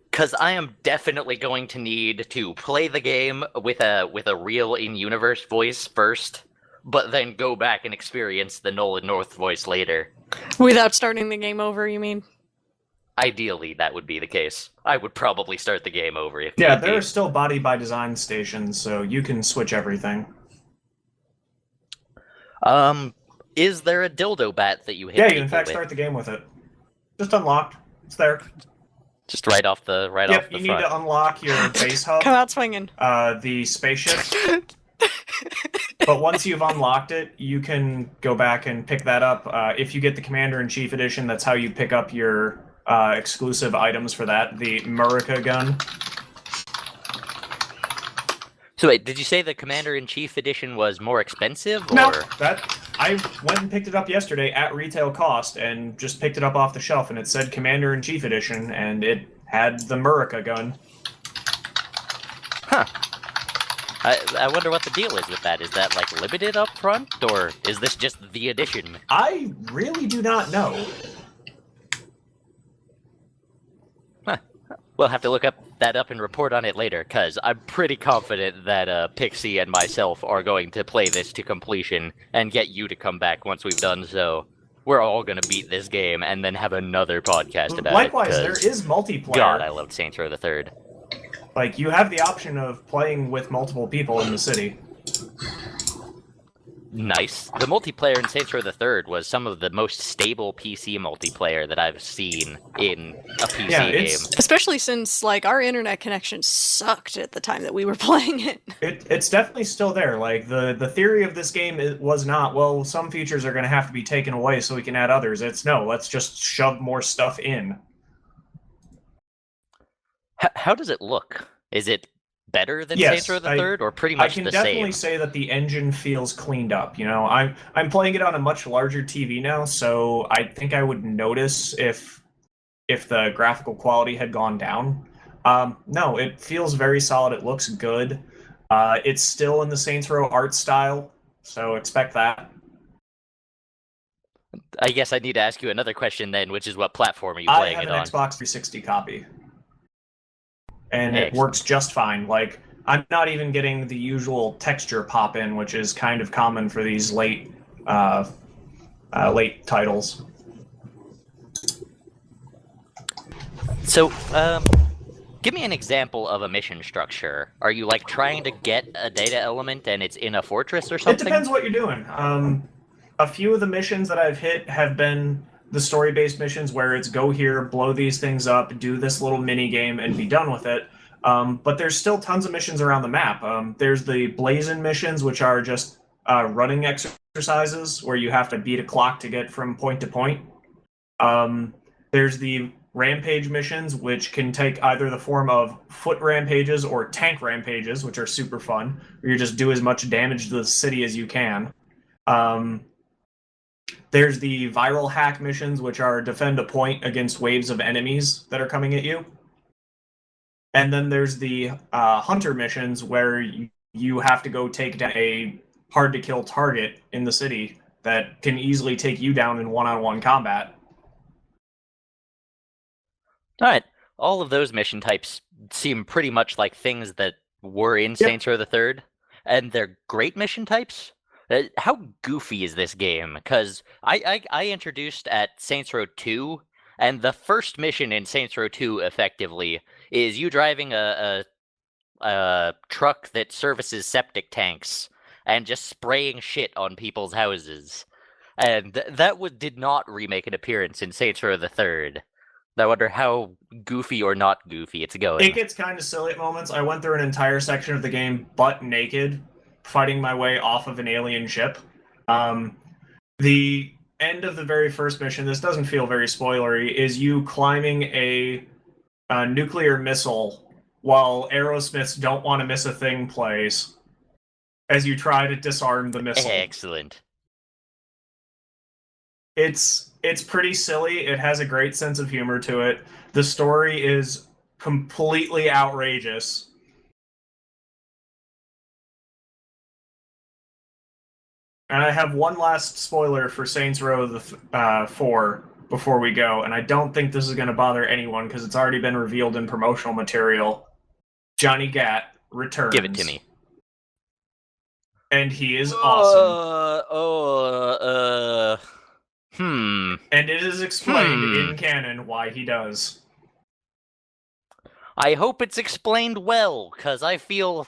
Because I am definitely going to need to play the game with a real in-universe voice first, but then go back and experience the Nolan North voice later. Without starting the game over, you mean? Ideally, that would be the case. I would probably start the game over if Yeah, need there be. are still body by design stations, so you can switch everything. Is there a dildo bat that you hit? Yeah, you in people fact with? start the game with it. Just unlocked. It's there. Just right off the Yep, off the you front. need to unlock your base hub, Come out swinging. the spaceship. But once you've unlocked it, you can go back and pick that up. If you get the Commander-in-Chief edition, that's how you pick up your exclusive items for that. The Murica gun. So wait, did you say the Commander-in-Chief edition was more expensive? Or... No, I went and picked it up yesterday at retail cost and just picked it up off the shelf, and it said Commander-in-Chief edition, and it had the Murica gun. Huh. I wonder what the deal is with that. Is that, like, limited up front, or is this just the edition? I really do not know. Huh. We'll have to look that up and report on it later, because I'm pretty confident that Pixie and myself are going to play this to completion and get you to come back once we've done so. We're all going to beat this game and then have another podcast about Likewise, it. there is multiplayer. God, I loved Saints Row the Third. Like, you have the option of playing with multiple people in the city. Nice. The multiplayer in Saints Row the Third was some of the most stable PC multiplayer that I've seen in a PC game. Especially since, like, our internet connection sucked at the time that we were playing it. It's definitely still there. Like, the theory of this game was not, well, some features are going to have to be taken away so we can add others. It's, no, let's just shove more stuff in. How does it look? Is it better than Yes, Saints Row the Third, or pretty much the same? I can definitely say that the engine feels cleaned up. You know, I'm playing it on a much larger TV now, so I think I would notice if the graphical quality had gone down. No, it feels very solid. It looks good. It's still in the Saints Row art style, so expect that. I guess I need to ask you another question then, which is what platform are you playing it on? I have an Xbox 360 copy. And it works just fine. Like, I'm not even getting the usual texture pop in, which is kind of common for these late titles. So, give me an example of a mission structure. Are you, like, trying to get a data element and it's in a fortress or something? It depends what you're doing. A few of the missions that I've hit have been the story-based missions where it's go here, blow these things up, do this little mini-game, and be done with it. But there's still tons of missions around the map. There's the Blazon missions, which are just running exercises where you have to beat a clock to get from point to point. There's the rampage missions, which can take either the form of foot rampages or tank rampages, which are super fun, where you just do as much damage to the city as you can. There's the viral hack missions, which are defend a point against waves of enemies that are coming at you. And then there's the hunter missions, where you have to go take down a hard-to-kill target in the city that can easily take you down in one-on-one combat. Alright, all of those mission types seem pretty much like things that were in Saints Row the Third, and they're great mission types. How goofy is this game? Because I introduced at Saints Row 2, and the first mission in Saints Row 2, effectively, is you driving a truck that services septic tanks and just spraying shit on people's houses. And that did not remake an appearance in Saints Row the Third. I wonder how goofy or not goofy it's going. It gets kind of silly at moments. I went through an entire section of the game butt naked, fighting my way off of an alien ship. The end of the very first mission, this doesn't feel very spoilery, is you climbing a nuclear missile while Aerosmith's Don't Want to Miss a Thing plays as you try to disarm the missile. Excellent. It's pretty silly. It has a great sense of humor to it. The story is completely outrageous. And I have one last spoiler for Saints Row 4 before we go, and I don't think this is going to bother anyone because it's already been revealed in promotional material. Johnny Gat returns. Give it to me. And he is awesome. And it is explained in canon why he does. I hope it's explained well, because I feel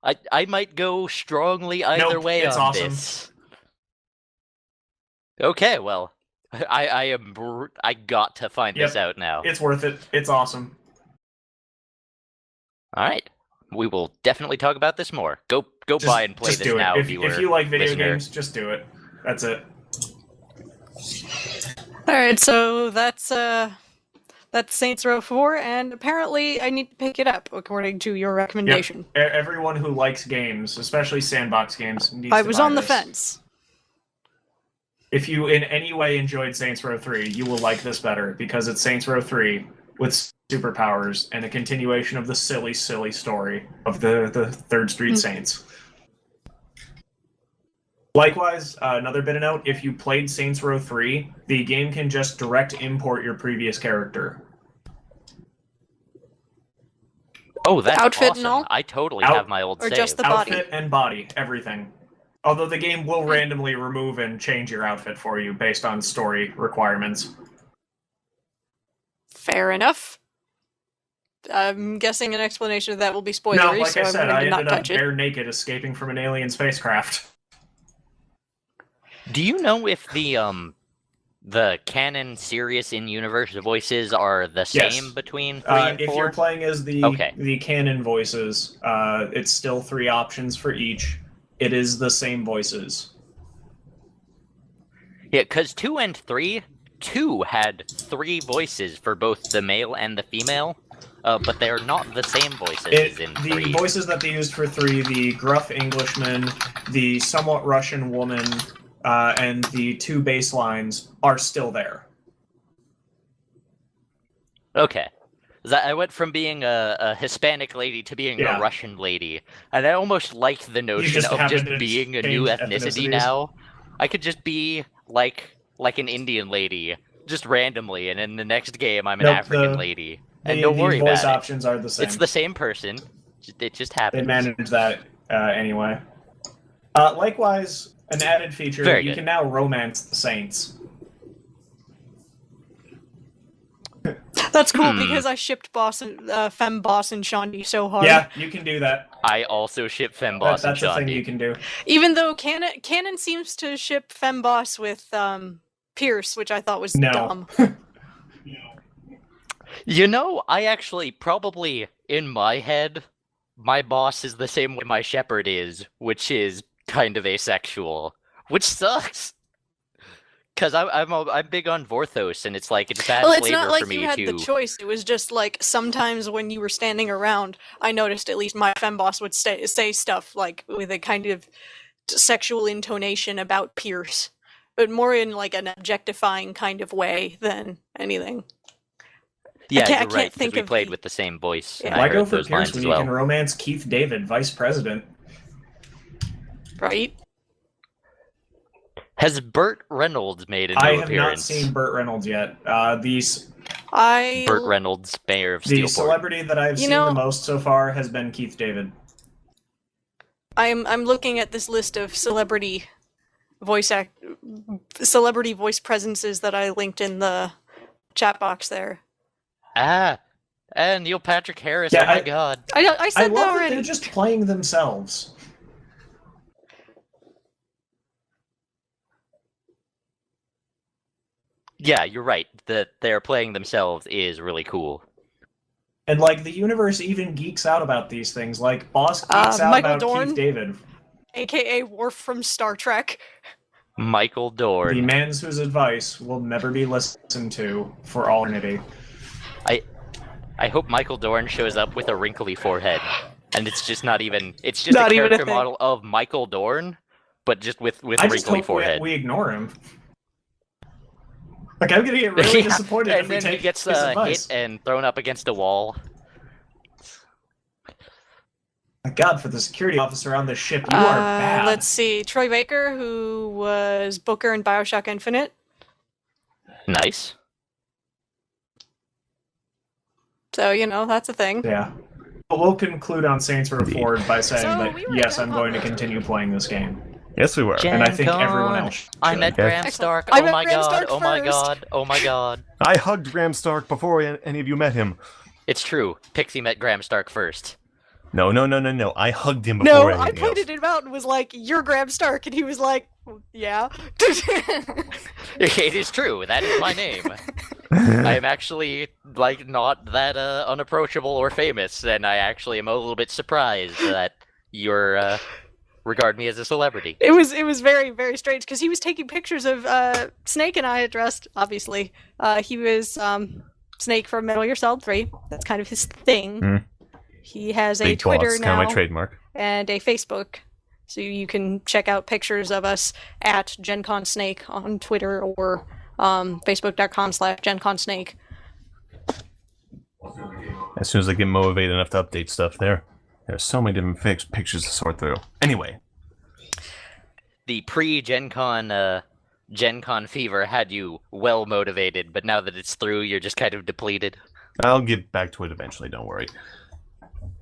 I might go strongly either way it's on awesome. this. Okay, well, I got to find this out now. It's worth it. It's awesome. All right, we will definitely talk about this more. Go buy and play this now, If you like video games, just do it. That's it. Alright, so that's Saints Row 4, and apparently I need to pick it up, according to your recommendation. Yep. Everyone who likes games, especially sandbox games, needs I to was buy on the this. fence. If you in any way enjoyed Saints Row 3, you will like this better, because it's Saints Row 3 with superpowers and a continuation of the silly, silly story of the Third Street Saints. Likewise, another bit of note, if you played Saints Row 3, the game can just direct import your previous character. Oh, that's Outfit awesome. and all? I totally have my old Or save. just the body? Outfit and body, everything. Although the game will randomly remove and change your outfit for you based on story requirements. Fair enough. I'm guessing an explanation of that will be spoilery, No, like so I said, I'm I going to not ended up touch it. bare naked escaping from an alien spacecraft. Do you know if the canon serious in-universe voices are the same between 3 and 4? If you're playing as the canon voices, it's still 3 options for each. It is the same voices. Yeah, because 2 and 3, 2 had 3 voices for both the male and the female, but they're not the same voices as in 3. The voices that they used for 3, the gruff Englishman, the somewhat Russian woman, and the 2 bass lines are still there. Okay. I went from being a Hispanic lady to being a Russian lady, and I almost liked the notion of just being a new ethnicity now. I could just be like an Indian lady, just randomly, and in the next game I'm an African lady. And don't worry about it. The voice options are the same. It's the same person. It just happens. They manage that anyway. Likewise, an added feature, you can now romance the Saints. That's cool, because I shipped Fem Boss and Shandy so hard. Yeah, you can do that. I also ship Fem Boss and Shandy. That's a thing you can do. Even though Canon seems to ship Fem Boss with Pierce, which I thought was dumb. You know, I actually probably, in my head, my boss is the same way my shepherd is, which is kind of asexual. Which sucks! Because I'm big on Vorthos, and it's like it's bad Well, it's flavor not like for me you had to. the choice. It was just like sometimes when you were standing around, I noticed at least my femboss would say stuff like with a kind of sexual intonation about Pierce, but more in like an objectifying kind of way than anything. Yeah, I you're can't right, think because we of played the- with the same voice. Yeah. And I Why heard go for those Pierce lines when as you well. can romance Keith David, vice president? Right? Has Burt Reynolds made a new I have appearance? not seen Burt Reynolds yet. Burt Reynolds, mayor of The Steelport. celebrity that I've seen the most so far has been Keith David. I'm looking at this list of celebrity voice presences that I linked in the chat box there. And Neil Patrick Harris. Yeah, oh my god! I said I that love that already. they're just playing themselves. Yeah, you're right. That they're playing themselves is really cool. And like the universe even geeks out about these things. Like Boss geeks out Michael about Dorn? Keith David, AKA Worf from Star Trek. Michael the Dorn. man whose advice will never be listened to for all eternity. I hope Michael Dorn shows up with a wrinkly forehead, and it's just not even. It's just Not a even a character thing. model of Michael Dorn, but just with I just wrinkly hope forehead. we ignore him. Like I'm gonna get really Yeah, disappointed and if we then take he gets his advice. hit and thrown up against a wall. My God, for the security officer on this ship, you are bad. Let's see. Troy Baker, who was Booker in Bioshock Infinite. Nice. So, that's a thing. Yeah. But we'll conclude on Saints Row Forward by saying So, that we were yes, at I'm Gen going to Con. continue playing this game. Yes, we were. And I think Gen everyone Con. else should. I met Yeah. Graham Stark. I Oh met my Graham god. Stark Oh my first. god. Oh my god. I hugged Graham Stark before any of you met him. It's true. Pixie met Graham Stark first. No. I hugged him before No, I anything pointed him out and was like, "You're Graham Stark," and he was like, "Yeah." It is true. That is my name. else. I am actually like not that unapproachable or famous, and I actually am a little bit surprised that you're regard me as a celebrity. It was very, very strange because he was taking pictures of Snake and I addressed, obviously. He was Snake from Metal Gear Solid 3. That's kind of his thing. Mm. He has a Big Twitter boss, now kind of my trademark. and a Facebook. So you can check out pictures of us at GenCon Snake on Twitter or facebook.com/GenConSnake. As soon as I get motivated enough to update stuff there's so many different pictures to sort through. Anyway. The pre-Gen Con fever had you well motivated, but now that it's through, you're just kind of depleted. I'll get back to it eventually, don't worry.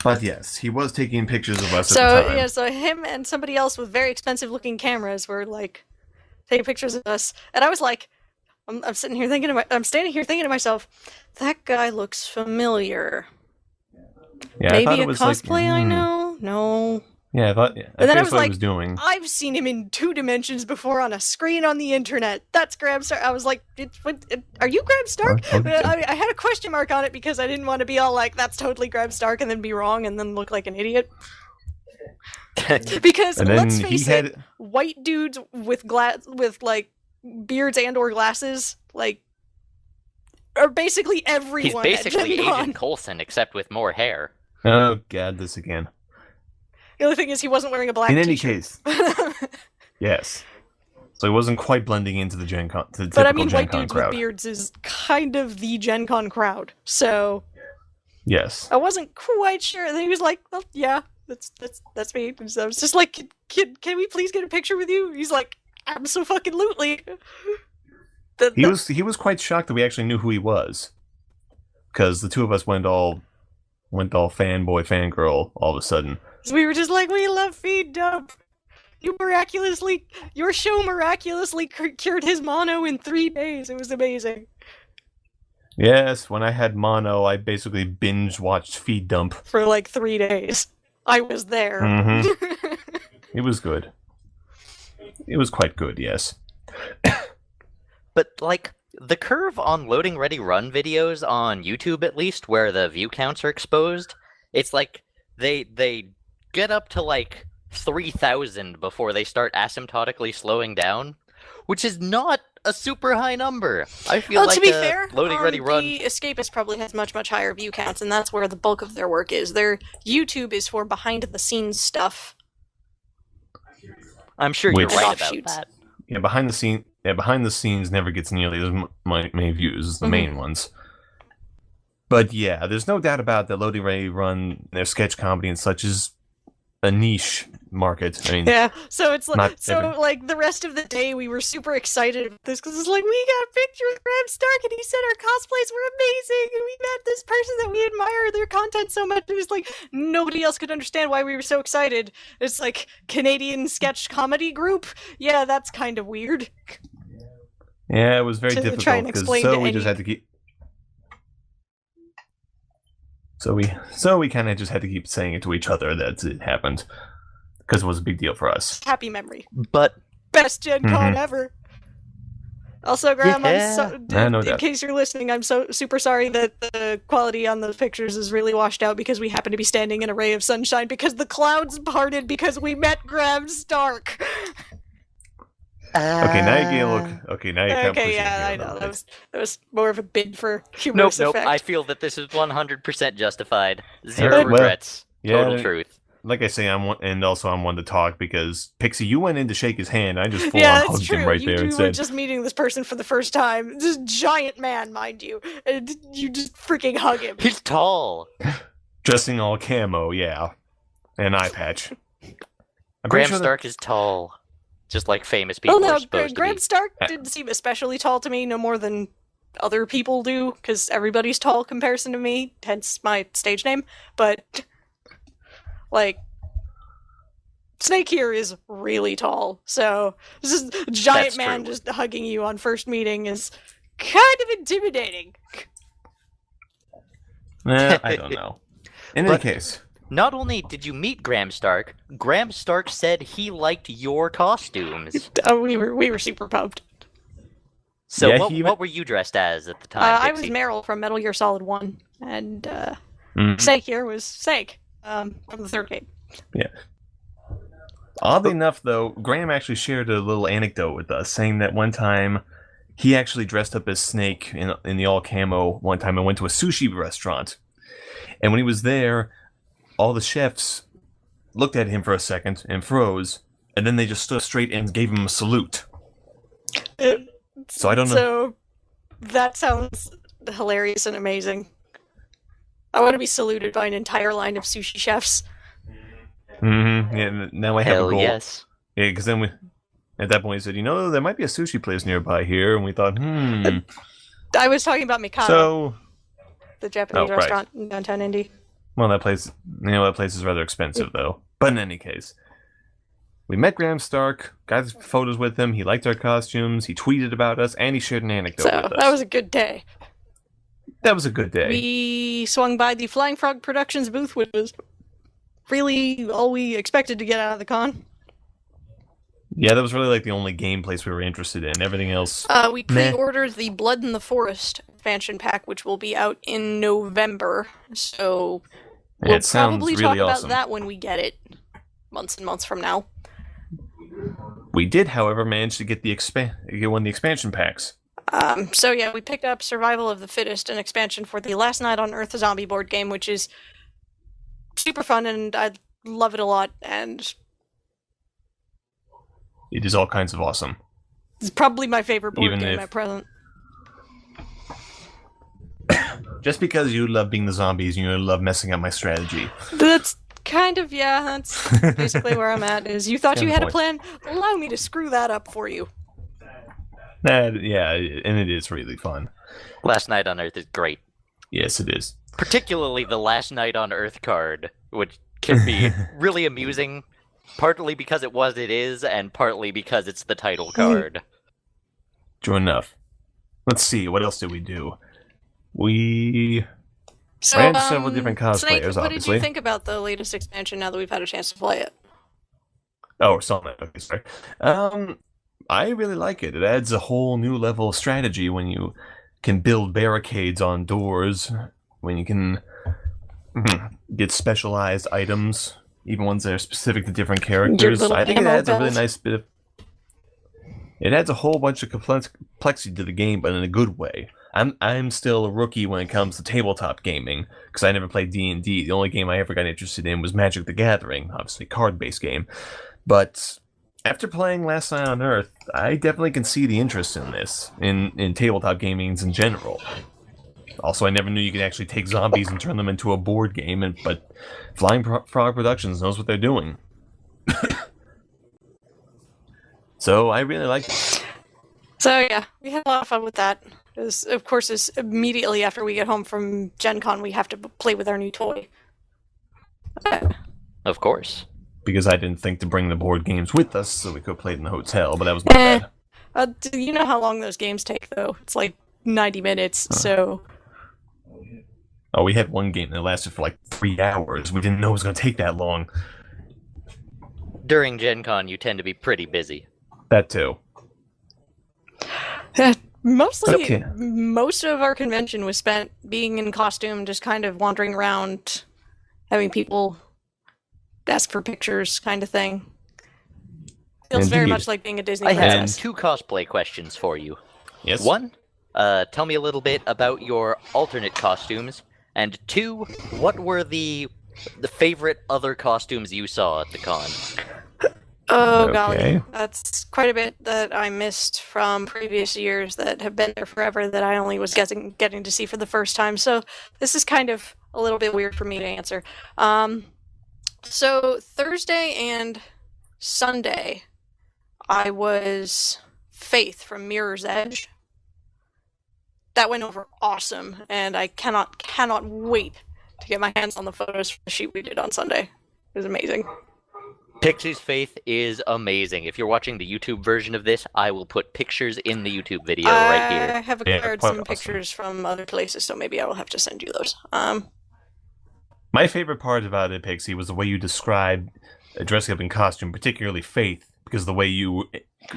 But yes, he was taking pictures of us at So the time. yeah, so him and somebody else with very expensive looking cameras were like taking pictures of us, and I was like, I'm standing here thinking to myself, that guy looks familiar. Yeah, I Maybe thought a it was cosplay like, I know? No. Yeah, I thought. And then I that's was what like, he was doing. I've seen him in 2 dimensions before on a screen on the internet. That's Graham Stark. I was like, are you Graham Stark? Oh, I had a question mark on it because I didn't want to be all like, that's totally Graham Stark, and then be wrong and then look like an idiot. Because And then let's he face had. it, white dudes with like beards and or glasses, like, are basically He's everyone basically at Gen Con. Agent Coulson, except with more hair. Oh god, this again. The only thing is he wasn't wearing a black In any t-shirt. case, yes. So he wasn't quite blending into the Gen Con, to the But I typical mean, Gen white Con dudes crowd. with beards is kind of the Gen Con crowd. So Yes. I wasn't quite sure. And then he was like, "Well, yeah, that's me." And so I was just like, "Can we please get a picture with you?" He's like, "Absolutely." He was quite shocked that we actually knew who he was, because the two of us went all fanboy fangirl all of a sudden. We were just like, "We love Feed Dump. Your show miraculously cured his mono in 3 days. It was amazing." Yes, when I had mono, I basically binge watched Feed Dump. For like 3 days, I was there. Mm-hmm. It was good. It was quite good, yes. But, like, the curve on loading ready run videos on YouTube, at least, where the view counts are exposed, it's like they get up to, like, 3,000 before they start asymptotically slowing down, which is not a super high number. I feel Well, like to be fair, loading ready run. the Escapist probably has much, much higher view counts, and that's where the bulk of their work is. Their YouTube is for behind-the-scenes stuff. I'm sure you're Which- right about Offshoots. that. Yeah, behind the scenes never gets nearly as many views as the main ones. But yeah, there's no doubt about that. Loading Ready Run, their sketch comedy and such is a niche market. I mean, Yeah, so it's like Not like the rest of the day we were super excited about this because it's like we got a picture with Graham Stark and he said our cosplays were amazing and we met this person that we admire their content so much. It was like nobody else could understand why we were so excited. It's like Canadian sketch comedy group. Yeah, that's kind of weird. yeah, it was very To difficult try and because explain so to we just any- had to keep. So we kind of just had to keep saying it to each other that it happened because it was a big deal for us. Happy memory. But Best Gen Con ever. Also, Graham, Yeah. in No doubt. case you're listening, I'm so super sorry that the quality on those pictures is really washed out because we happen to be standing in a ray of sunshine because the clouds parted because we met Graham Stark. Okay, now you can look. Okay, now you can't push Okay, it yeah, here I a know. little That bit. was more of a bid for nope, humorous nope. effect. I feel that this is 100% justified. Zero Well, regrets. yeah, Total truth. Like I say, I'm one to talk because Pixie, you went in to shake his hand. I just full Yeah, on that's hugged true. him right you there and were said, just meeting this person for the first time. This giant man, mind you. And you just freaking hug him. He's tall. dressing all camo, yeah, and eye patch. I'm pretty Graham sure that- Stark is tall. Just like famous people Well, are no, supposed to Graham be. Stark didn't seem especially tall to me, no more than other people do, because everybody's tall in comparison to me, hence my stage name. But, like, Snake here is really tall, so this is a giant That's man true. just hugging you on first meeting is kind of intimidating. I don't know. In any But- case, Not only did you meet Graham Stark said he liked your costumes. Oh, we were super pumped. So Yeah, what, he even- what were you dressed as at the time, I was Pixie? Meryl from Metal Gear Solid 1, and mhm. Snake here was Snake from the third game. Oddly enough, though, Graham actually shared a little anecdote with us, saying that one time he actually dressed up as Snake in the all camo one time and went to a sushi restaurant. And when he was there, all the chefs looked at him for a second and froze, and then they just stood straight and gave him a salute. So I don't know. So that sounds hilarious and amazing. I want to be saluted by an entire line of sushi chefs. Yeah, now I have a Hell goal. yes. Yeah, because then at that point, he said, there might be a sushi place nearby here, and we thought, I was talking about Mikado, So, the Japanese Oh, right. restaurant in downtown Indy. well, that place is rather expensive, though. But in any case, we met Graham Stark, got photos with him, he liked our costumes, he tweeted about us, and he shared an anecdote So with us. that was a good day. That was a good day. We swung by the Flying Frog Productions booth, which was really all we expected to get out of the con. Yeah, that was really like the only game place we were interested in. Everything else, We Meh. pre-ordered the Blood in the Forest expansion pack, which will be out in November. So we'll it sounds probably really talk awesome. about that when we get it, months and months from now. We did, however, manage to get get one of the expansion packs. So yeah, we picked up Survival of the Fittest, an expansion for the Last Night on Earth zombie board game, which is super fun and I love it a lot. And It is all kinds of awesome. it's probably my favorite board Even game if- at present. Just because you love being the zombies and you love messing up my strategy. That's kind of that's basically where I'm at. Is you thought Kind you of had a point. plan? Allow me to screw that up for you. Yeah, and it is really fun. Last Night on Earth is great. Yes, it is. Particularly the Last Night on Earth card, which can be really amusing, partly because it is, and partly because it's the title card. True enough. Let's see, what else did we do? We So, ran several different cosplayers, Snake, what did obviously. you think about the latest expansion now that we've had a chance to play it? Oh, Summit. Okay, sorry. I really like it. It adds a whole new level of strategy when you can build barricades on doors, when you can get specialized items, even ones that are specific to different characters. little I think it ammo adds a really belt. nice bit of. It adds a whole bunch of complexity to the game, but in a good way. I'm still a rookie when it comes to tabletop gaming because I never played D&D. The only game I ever got interested in was Magic the Gathering, obviously a card-based game. But after playing Last Night on Earth, I definitely can see the interest in this in tabletop gamings in general. Also, I never knew you could actually take zombies and turn them into a board game, but Flying Frog Productions knows what they're doing. So I really like it. So yeah, we had a lot of fun with that. Of course, immediately after we get home from Gen Con, we have to play with our new toy. Of course. Because I didn't think to bring the board games with us so we could play it in the hotel, but that was my bad. Do you know how long those games take, though? It's like 90 minutes, so... Oh, we had one game that lasted for like 3 hours. We didn't know it was going to take that long. During Gen Con, you tend to be pretty busy. That too. Mostly, Okay. Most of our convention was spent being in costume, just kind of wandering around, having people ask for pictures, kind of thing. Feels very Indeed. much like being a Disney I have princess. 2 cosplay questions for you. Yes. 1, tell me a little bit about your alternate costumes, and 2, what were the favorite other costumes you saw at the con? Oh, Okay. golly. That's quite a bit that I missed from previous years that have been there forever that I only was getting to see for the first time. So this is kind of a little bit weird for me to answer. So Thursday and Sunday, I was Faith from Mirror's Edge. That went over awesome, and I cannot wait to get my hands on the photos for the shoot we did on Sunday. It was amazing. Pixie's Faith is amazing. If you're watching the YouTube version of this, I will put pictures in the YouTube video right I here. have Yeah, acquired quite some awesome. pictures from other places, so maybe I will have to send you those. My favorite part about it, Pixie, was the way you described dressing up in costume, particularly Faith, because the way you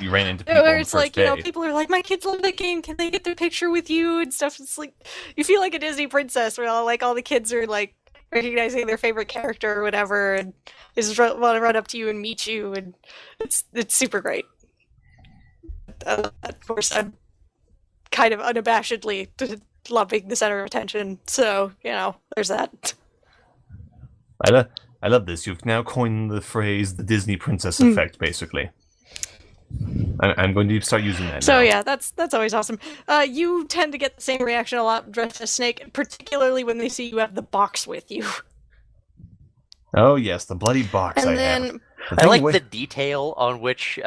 ran into people Where on the it's first like, you know, day. people are like, my kids love that game, can they get their picture with you and stuff. It's like, you feel like a Disney princess where all the kids are like recognizing their favorite character or whatever, and they just want to run up to you and meet you, and it's super great. Of course, I'm kind of unabashedly love being the center of attention, so, you know, there's that. I love this. You've now coined the phrase "the Disney princess effect," basically. I'm going to start using that. So now. yeah, that's always awesome. You tend to get the same reaction a lot dressed as Snake, particularly when they see you have the box with you. Oh yes, the bloody box. And I then have. The I thing like with- the detail on which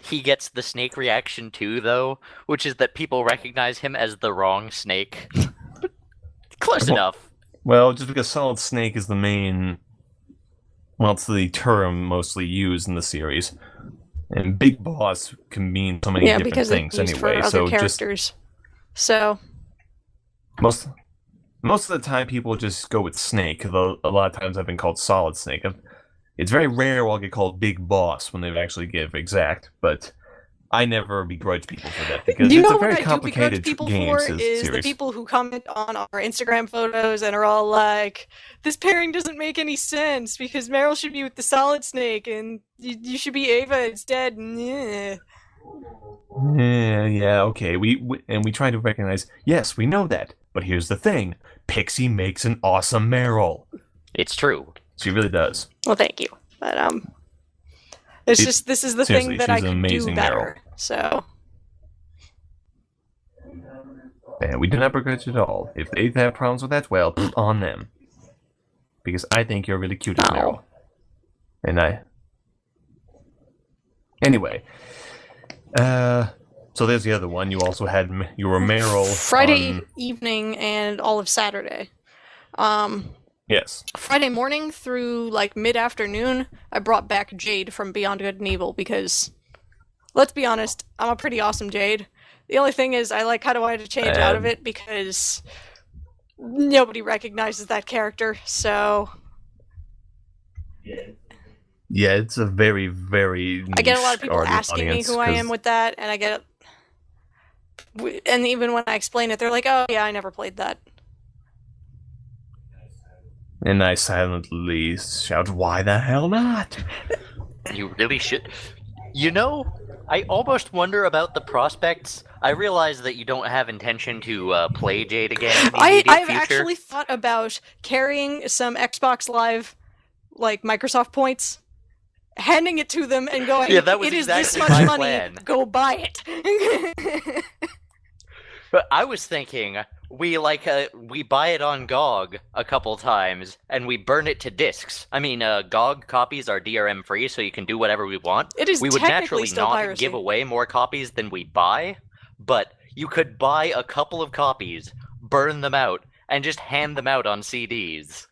he gets the snake reaction too, though, which is that people recognize him as the wrong snake. Close Well- enough. Well, just because Solid Snake is the main. Well, it's the term mostly used in the series, and Big Boss can mean so many yeah, different because things it's used anyway. for other So just characters. So most of the time, people just go with Snake. Though a lot of times I've been called Solid Snake. It's very rare I'll get called Big Boss when they actually give exact, but I never begrudge people for that because you it's know a very what I do begrudge complicated people game for series. is the people who comment on our Instagram photos and are all like, "This pairing doesn't make any sense because Meryl should be with the Solid Snake and you should be Ava instead." Nyeh. Yeah, okay. We try to recognize. Yes, we know that, but here's the thing: Pixie makes an awesome Meryl. It's true. She really does. Well, thank you, but this is the seriously, thing that I she's an could do amazing better. So And we do not begrudge it at all. If they have problems with that, well, on them. Because I think you're really cute as Oh. Meryl. And I... Anyway. So there's the other one. You also had... You were Meryl Friday on- evening and all of Saturday. Yes. Friday morning through like mid-afternoon, I brought back Jade from Beyond Good and Evil because, let's be honest, I'm a pretty awesome Jade. The only thing is, I like kind of wanted to change out of it because nobody recognizes that character. So Yeah, it's a very, very I get a lot of niche people asking me audience, who I am 'cause- with that, and and even when I explain it, they're like, "Oh yeah, I never played that." And I silently shout, why the hell not? You really should. You know, I almost wonder about the prospects. I realize that you don't have intention to play Jade again in the immediate I've future. actually thought about carrying some Xbox Live, like, Microsoft points, handing it to them and going, Yeah, that was it is exactly this much my money, plan. go buy it. But I was thinking we buy it on GOG a couple times and we burn it to discs. I mean, GOG copies are DRM free, so you can do whatever we want. It is We would technically naturally still not piracy. give away more copies than we buy, but you could buy a couple of copies, burn them out, and just hand them out on CDs.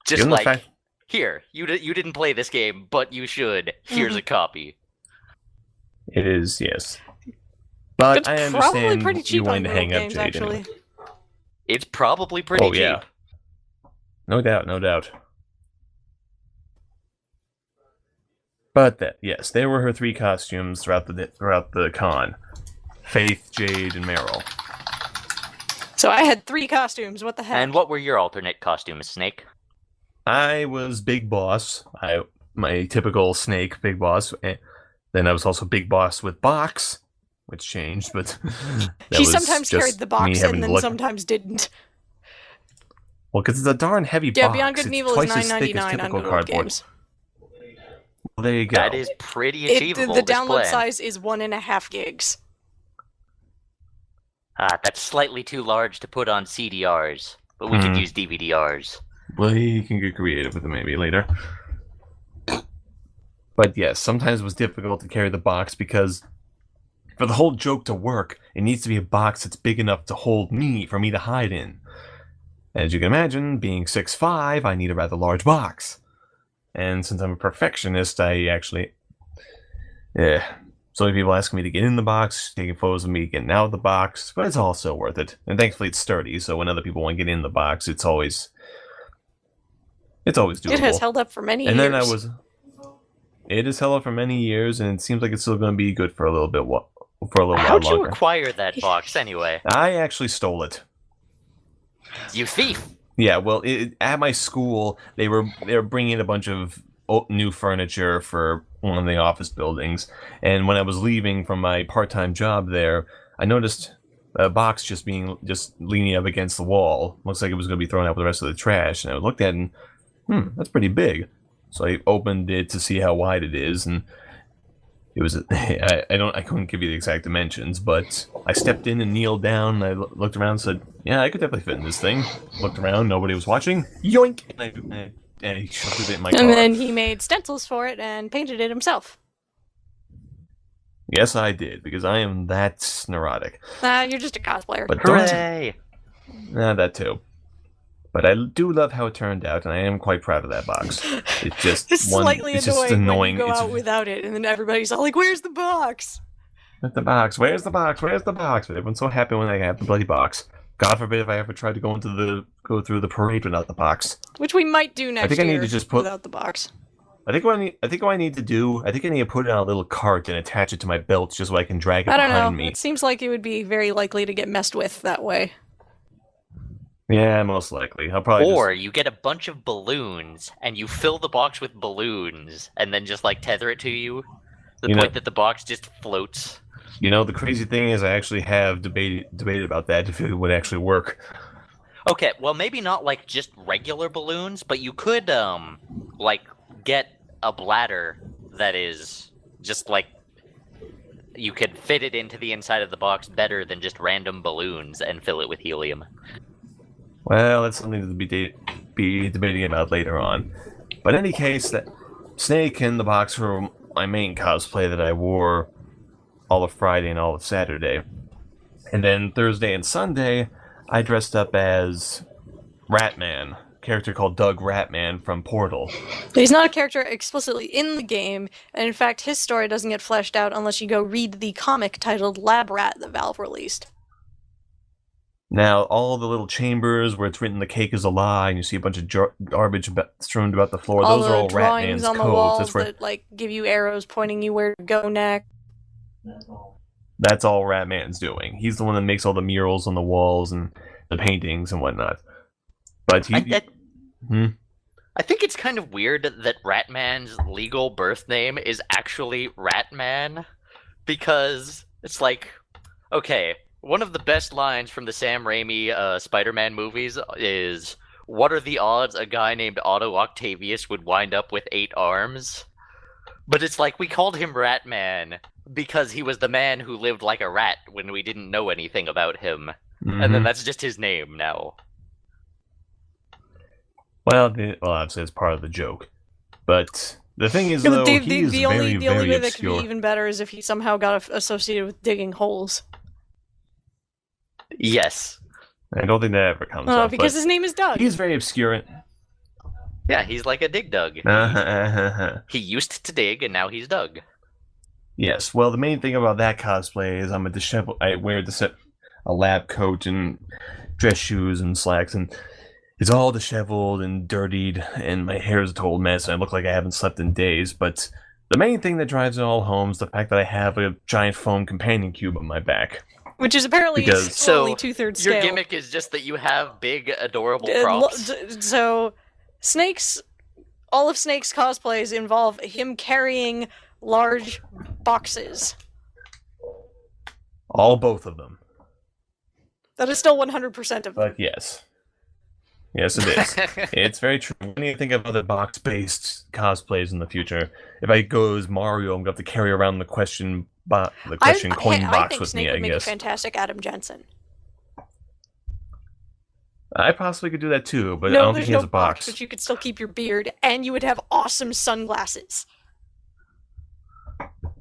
Just Given the like, fact- here, you didn't play this game, but you should. Here's a copy. It is, yes. But It's I probably understand pretty you cheap on wanting to mobile hang up games, Jade actually. anyway. It's probably pretty cheap. yeah. No doubt, no doubt. But yes, there were her 3 costumes throughout the con: Faith, Jade, and Meryl. So I had 3 costumes, what the heck? And what were your alternate costumes, Snake? I was Big Boss. My typical Snake Big Boss. Then I was also Big Boss with Box, which changed, but that She was sometimes just carried the me box having and to then look- sometimes didn't. Well, because it's a darn heavy Yeah, box. Beyond Good and It's Evil is twice as thick as $9.99 on typical Google cardboard. Games. Well, there you go. That is pretty achievable. The this download plan. size is 1.5 gigs. That's slightly too large to put on CDRs, but we could use DVDRs. Well, you can get creative with it maybe later. But yes, sometimes it was difficult to carry the box because for the whole joke to work, it needs to be a box that's big enough to hold me, for me to hide in. As you can imagine, being 6'5", I need a rather large box. And since I'm a perfectionist, I actually... so many people asking me to get in the box, taking photos of me getting out of the box, but it's also worth it. And thankfully it's sturdy, so when other people want to get in the box, it's always doable. It has held up for many and years. then it has held up for many years, and it seems like it's still going to be good for a little bit, while How'd you longer. acquire that box anyway? I actually stole it. You thief! Yeah, well, at my school, they were bringing in a bunch of new furniture for one of the office buildings, and when I was leaving from my part-time job there, I noticed a box just leaning up against the wall. Looks like it was going to be thrown out with the rest of the trash, and I looked at it and, that's pretty big. So I opened it to see how wide it is, and it was I couldn't give you the exact dimensions, but I stepped in and kneeled down, and I looked around and said, yeah, I could definitely fit in this thing. Looked around, nobody was watching. Yoink! And I shoved it in my car. And then he made stencils for it and painted it himself. Yes, I did, because I am that neurotic. You're just a cosplayer. But Hooray! that too. But I do love how it turned out, and I am quite proud of that box. It's just It's slightly it's annoying, just annoying. when you go It's out without it, and then everybody's all like, where's the box? the box. Where's the box? Where's the box? But everyone's so happy when they have the bloody box. God forbid if I ever tried to go through the parade without the box. Which we might do next think I need year to just put- without the box. I think what I need to put it on a little cart and attach it to my belt just so I can drag it I don't behind know. me. It seems like it would be very likely to get messed with that way. Yeah, most likely. I'll probably Or you get a bunch of balloons, and you fill the box with balloons, and then just, tether it to you. The You know- point that the box just floats. the crazy thing is I actually have debated about that if it would actually work. Okay, well, maybe not, just regular balloons, but you could, get a bladder that is just, you could fit it into the inside of the box better than just random balloons and fill it with helium. Well, that's something to be debating about later on. But in any case, that Snake in the box were my main cosplay that I wore all of Friday and all of Saturday. And then Thursday and Sunday, I dressed up as Ratman, a character called Doug Ratman from Portal. He's not a character explicitly in the game, and in fact, his story doesn't get fleshed out unless you go read the comic titled Lab Rat that Valve released. Now, all the little chambers where it's written "the cake is a lie" and you see a bunch of garbage strewn about the floor, those are all drawings Ratman's on the codes. walls That's where that give you arrows pointing you where to go next. that's all Ratman's doing. He's the one that makes all the murals on the walls and the paintings and whatnot. But I think it's kind of weird that Ratman's legal birth name is actually Ratman. because it's like, okay, one of the best lines from the Sam Raimi Spider-Man movies is, "What are the odds a guy named Otto Octavius would wind up with 8 arms?" But it's like, we called him Rat Man because he was the man who lived like a rat when we didn't know anything about him. And then that's just his name now. Well, obviously it's part of the joke. But the thing is, though, he's the only very way that could obscure. be even better is if he somehow got associated with digging holes. Yes. I don't think that ever comes up. Because but his name is Doug. he's very obscure. Yeah, he's like a Dig Dug. He used to dig, and now he's Doug. Yes, well, the main thing about that cosplay is I'm a disheveled. I wear a lab coat and dress shoes and slacks, and it's all disheveled and dirtied, and my hair is a total mess, and I look like I haven't slept in days. But the main thing that drives it all home is the fact that I have a giant foam companion cube on my back. Which is apparently only 2/3 scale. Your gimmick is just that you have big, adorable props. So, all of Snake's cosplays involve him carrying large boxes. Both of them. That is still 100% of them. But yes. Yes, it is. It's very true. When you think of other box-based cosplays in the future, if I go as Mario, I'm going to have to carry around the question coin box with Snake me, I would make guess. a fantastic Adam Jensen. I possibly could do that too, but No, I don't think there's he has no a box. but you could still keep your beard, and you would have awesome sunglasses.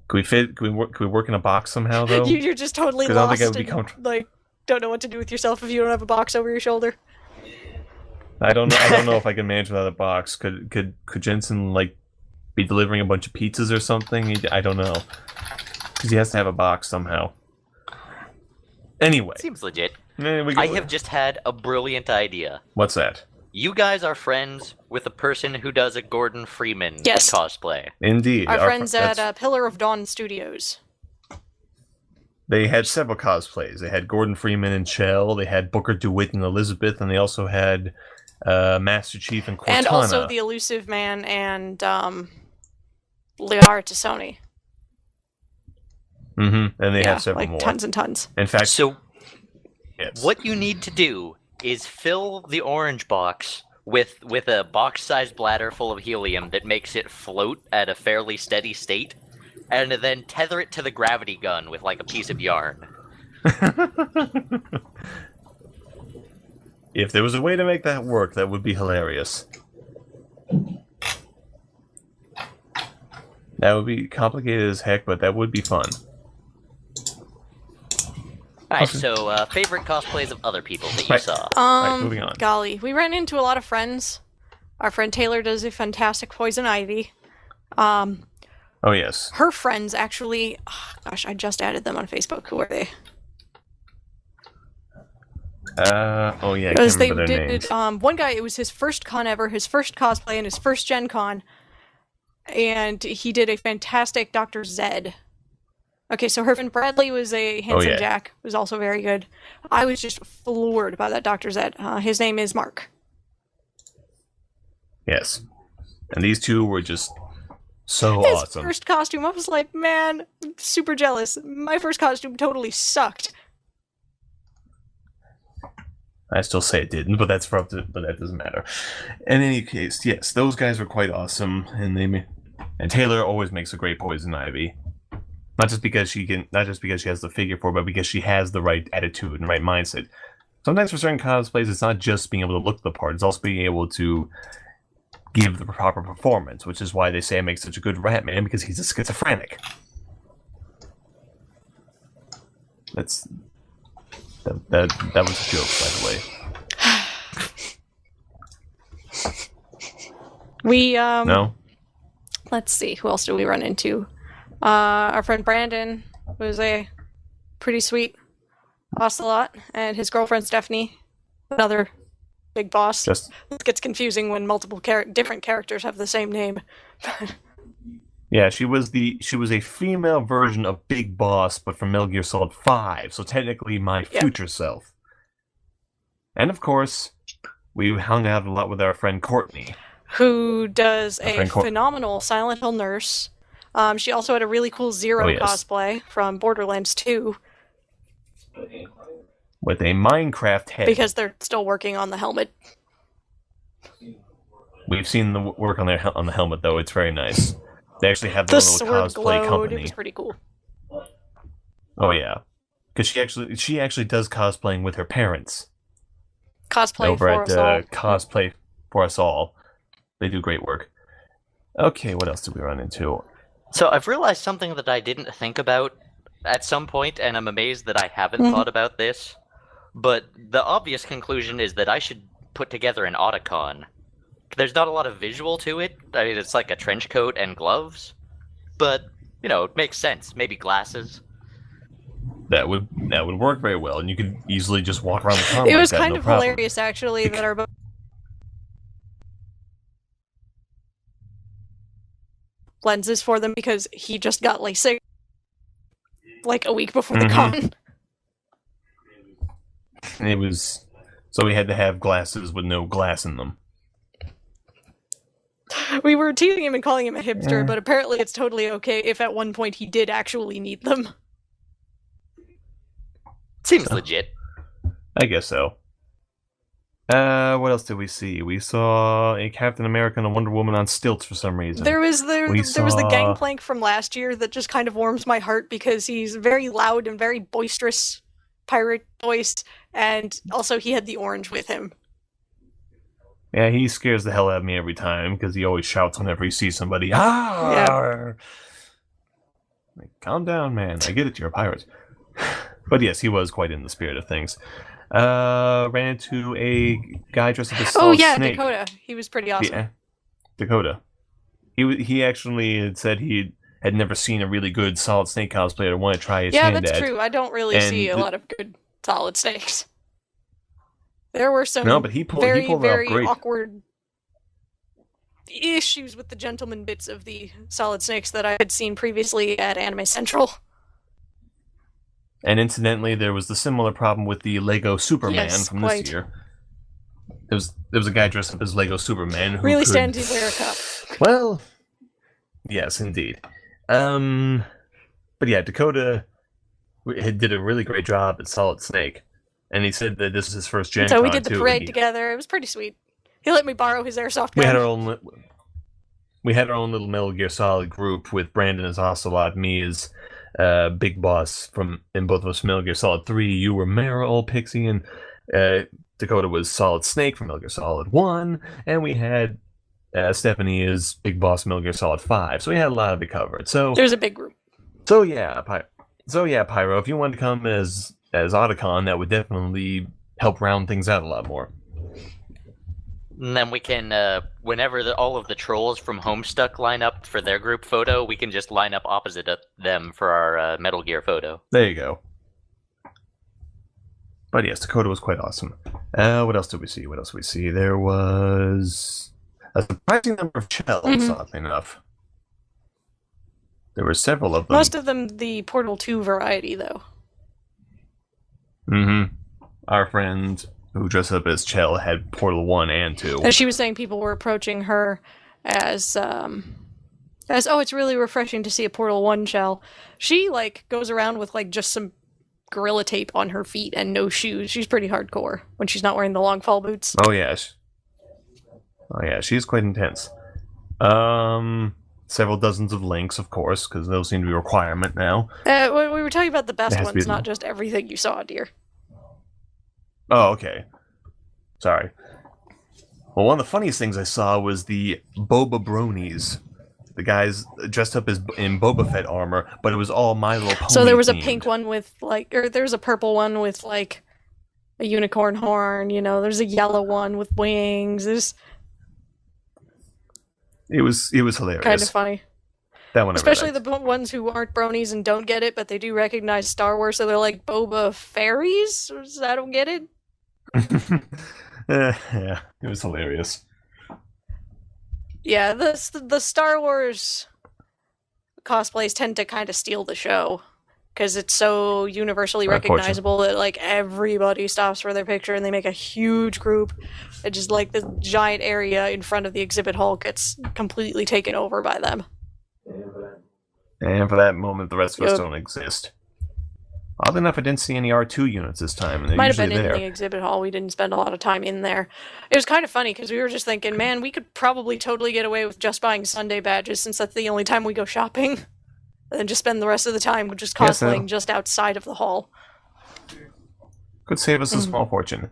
Could we work in a box somehow, though? You're just totally 'Cause I don't lost think I would be and, comfortable. like, don't know what to do with yourself if you don't have a box over your shoulder. I don't know if I can manage without a box. Could Jensen, like, be delivering a bunch of pizzas or something? I don't know. Because he has to have a box somehow. Anyway. Seems legit. I have just had a brilliant idea. What's that? You guys are friends with a person who does a Gordon Freeman cosplay. Indeed. Our friends at Pillar of Dawn Studios. They had several cosplays. They had Gordon Freeman and Chell. They had Booker DeWitt and Elizabeth, and they also had Master Chief and Cortana. And also the Elusive Man and Liara Tassoni. Mm-hmm. And they have several like more. Tons and tons. In fact, so what you need to do is fill the orange box with a box-sized bladder full of helium that makes it float at a fairly steady state, and then tether it to the gravity gun with like a piece of yarn. If there was a way to make that work, that would be hilarious. That would be complicated as heck, but that would be fun. Alright, so favorite cosplays of other people that you saw. Right, moving on. Golly, we ran into a lot of friends. Our friend Taylor does a fantastic Poison Ivy. Oh yes. Her friends actually, gosh, I just added them on Facebook. Who are they? Oh yeah, I can't remember their names. One guy, it was his first con ever, his first cosplay, and his first Gen Con. And he did a fantastic Dr. Zed. Okay, so her friend Bradley was a handsome Jack, was also very good. I was just floored by that Dr. Zed. His name is Mark. Yes. And these two were just so His awesome. first costume, I was like, man, I'm super jealous. My first costume totally sucked. I still say it didn't, but but that doesn't matter. In any case, yes, those guys were quite awesome, and Taylor always makes a great Poison Ivy. Not just because she has the figure for it, but because she has the right attitude and right mindset. Sometimes for certain cosplays, it's not just being able to look the part; it's also being able to give the proper performance, which is why they say I make such a good Ratman, because he's a schizophrenic. That was a joke, by the way. We No? Let's see, who else did we run into? Our friend Brandon was a pretty sweet ocelot, and his girlfriend Stephanie, another big boss. It gets confusing when multiple different characters have the same name. Yeah, she was a female version of Big Boss, but from Metal Gear Solid 5, so technically my future self. And of course, we hung out a lot with our friend Courtney. Who does a phenomenal Silent Hill nurse. She also had a really cool Zero Oh, yes. cosplay from Borderlands 2 With a Minecraft head. because they're still working on the helmet. We've seen the work on the helmet, though. It's very nice. They actually have their The own little sword cosplay glowed. It company. was pretty cool. Oh yeah, because she actually does cosplaying with her parents Cosplay over for at us all. Cosplay for Us All. They do great work. Okay, what else did we run into? So I've realized something that I didn't think about at some point, and I'm amazed that I haven't Mhm. thought about this. But the obvious conclusion is that I should put together an Otacon. There's not a lot of visual to it. I mean, it's like a trench coat and gloves. But, it makes sense. Maybe glasses. That would work very well, and you could easily just walk around the con It like was that, kind no of problem. hilarious, actually, that our lenses for them because he just got LASIK like a week before the con. It was so we had to have glasses with no glass in them. We were teasing him and calling him a hipster, Yeah. but apparently it's totally okay if at one point he did actually need them. Seems legit. I guess so. What else did we see? We saw a Captain America and a Wonder Woman on stilts for some reason. There was the saw- gangplank from last year that just kind of warms my heart because he's very loud and very boisterous pirate voice, and also he had the orange with him. Yeah, he scares the hell out of me every time because he always shouts whenever he sees somebody. Ah! Like, calm down, man. I get it, you're a pirate. But yes, he was quite in the spirit of things. Ran into a guy dressed as a solid snake. Dakota. He was pretty awesome. Yeah, Dakota. He actually had said he had never seen a really good Solid Snake cosplayer want to try his Yeah, hand that's at. true. I don't really And see a lot of good Solid Snakes. There were some No, but he pulled very, it off very great. awkward issues with the gentleman bits of the Solid Snakes that I had seen previously at Anime Central. And incidentally, there was the similar problem with the Lego Superman Yes, from quite. this year. There was a guy dressed up as Lego Superman who Really could... stands to wear a cup. Well, yes, indeed. But yeah, Dakota did a really great job at Solid Snake, and he said that this is his first Gen So we Con, did the too, and parade he- together. It was pretty sweet. He let me borrow his airsoft We gun. had our own little Metal Gear Solid group with Brandon as Ocelot, me as Big Boss in both of us Metal Gear Solid 3. You were Meryl, Pixie, and Dakota was Solid Snake from Metal Gear Solid 1, and we had Stephanie as Big Boss Metal Gear Solid 5. So we had a lot of it covered. So There's a big group. yeah, Pyro, if you wanted to come as Otacon, that would definitely help round things out a lot more. And then we can, whenever all of the trolls from Homestuck line up for their group photo, we can just line up opposite of them for our Metal Gear photo. There you go. But yes, Dakota was quite awesome. What else did we see? There was a surprising number of shells, oddly enough. There were several of them. Most of them the Portal 2 variety, though. Mm-hmm. Our friend who dressed up as Chell had Portal 1 and 2. As she was saying, people were approaching her as oh, it's really refreshing to see a Portal 1 shell. She, goes around with, just some Gorilla Tape on her feet and no shoes. She's pretty hardcore when she's not wearing the long fall boots. Oh, yes. She's quite intense. Several dozens of links, of course, because those seem to be a requirement now. We were talking about the best It has to be ones, the- not just everything you saw, dear. Oh, okay. Sorry. Well, one of the funniest things I saw was the Boba Bronies. The guys dressed up in Boba Fett armor, but it was all My Little Pony So there was a themed. pink one with, or there was a purple one with, a unicorn horn, there's a yellow one with wings. It was hilarious. Kind of funny. That one I Especially really the ones who aren't bronies and don't get it, but they do recognize Star Wars, so they're like Boba Fairies? I don't get it. liked. Yeah, it was hilarious. Yeah, the Star Wars cosplays tend to kind of steal the show because it's so universally recognizable that everybody stops for their picture and they make a huge group. It just this giant area in front of the exhibit hall gets completely taken over by them. And for that moment, the rest of us Yep. don't exist. Oddly enough, I didn't see any R2 units this time, and they're Might have usually been in there. the exhibit hall. We didn't spend a lot of time in there. It was kind of funny because we were just thinking, man, we could probably totally get away with just buying Sunday badges since that's the only time we go shopping. And then just spend the rest of the time just Yes, so- cosplaying just outside of the hall. Could save us a small fortune.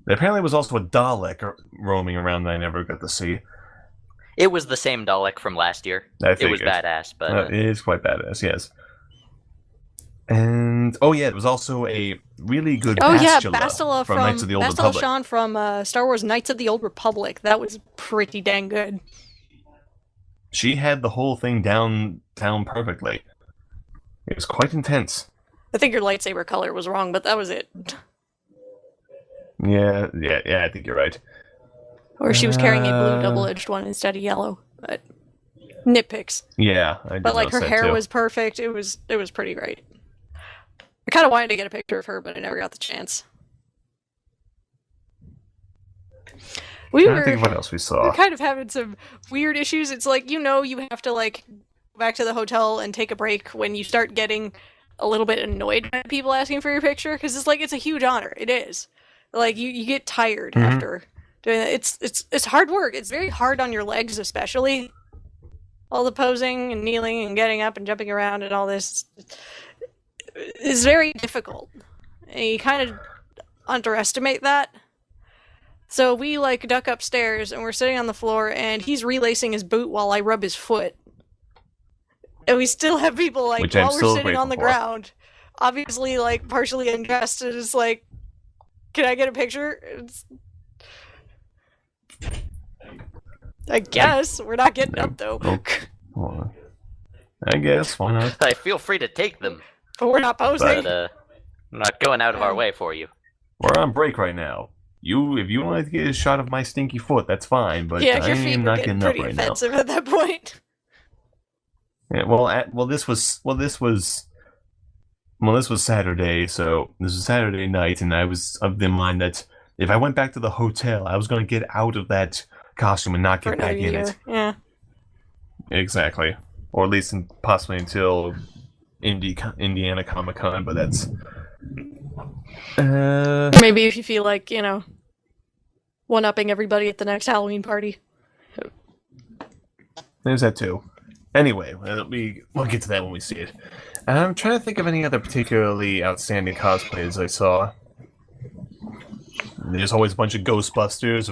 There apparently was also a Dalek roaming around that I never got to see. It was the same Dalek from last year. I It was figured. badass, but It is quite badass, yes. And oh yeah, it was also a really good Oh yeah, Bastila Bastila from Knights of the Old Bastila Republic. Shan from Star Wars Knights of the Old Republic. That was pretty dang good. She had the whole thing down perfectly. It was quite intense. I think your lightsaber color was wrong, but that was it. Yeah, I think you're right. Or she was carrying a blue double-edged one instead of yellow. But nitpicks. Yeah, I did But like her notice that, hair too. was perfect. It was pretty great. I kind of wanted to get a picture of her, but I never got the chance. We Trying to were think of what else we saw. kind of having some weird issues. It's like, you have to like go back to the hotel and take a break when you start getting a little bit annoyed by people asking for your picture because it's like it's a huge honor. It is. Like you get tired Mhm. after doing that. It's hard work. It's very hard on your legs, especially. All the posing and kneeling and getting up and jumping around and all this is very difficult. And you kind of underestimate that. So we like duck upstairs and we're sitting on the floor and he's relacing his boot while I rub his foot. And we still have people like Which I'm while we're still sitting on the grateful for. ground, obviously like partially undressed and it's like, can I get a picture? I guess we're not getting up though, Well, I guess, why not? I feel free to take them. but we're not posing. But I'm not going out of our way for you. We're on break right now. If you want to get a shot of my stinky foot, that's fine, but yeah, I your feet am were not getting getting up pretty right now. offensive at that point. Yeah, this was Saturday, so this was Saturday night, and I was of the mind that if I went back to the hotel, I was going to get out of that costume and not For get back another in year. it. Yeah. Exactly, or at least possibly until Indiana Comic Con, but that's. Maybe if you feel like, one-upping everybody at the next Halloween party. There's that too. Anyway, we'll get to that when we see it. I'm trying to think of any other particularly outstanding cosplays I saw. There's always a bunch of Ghostbusters.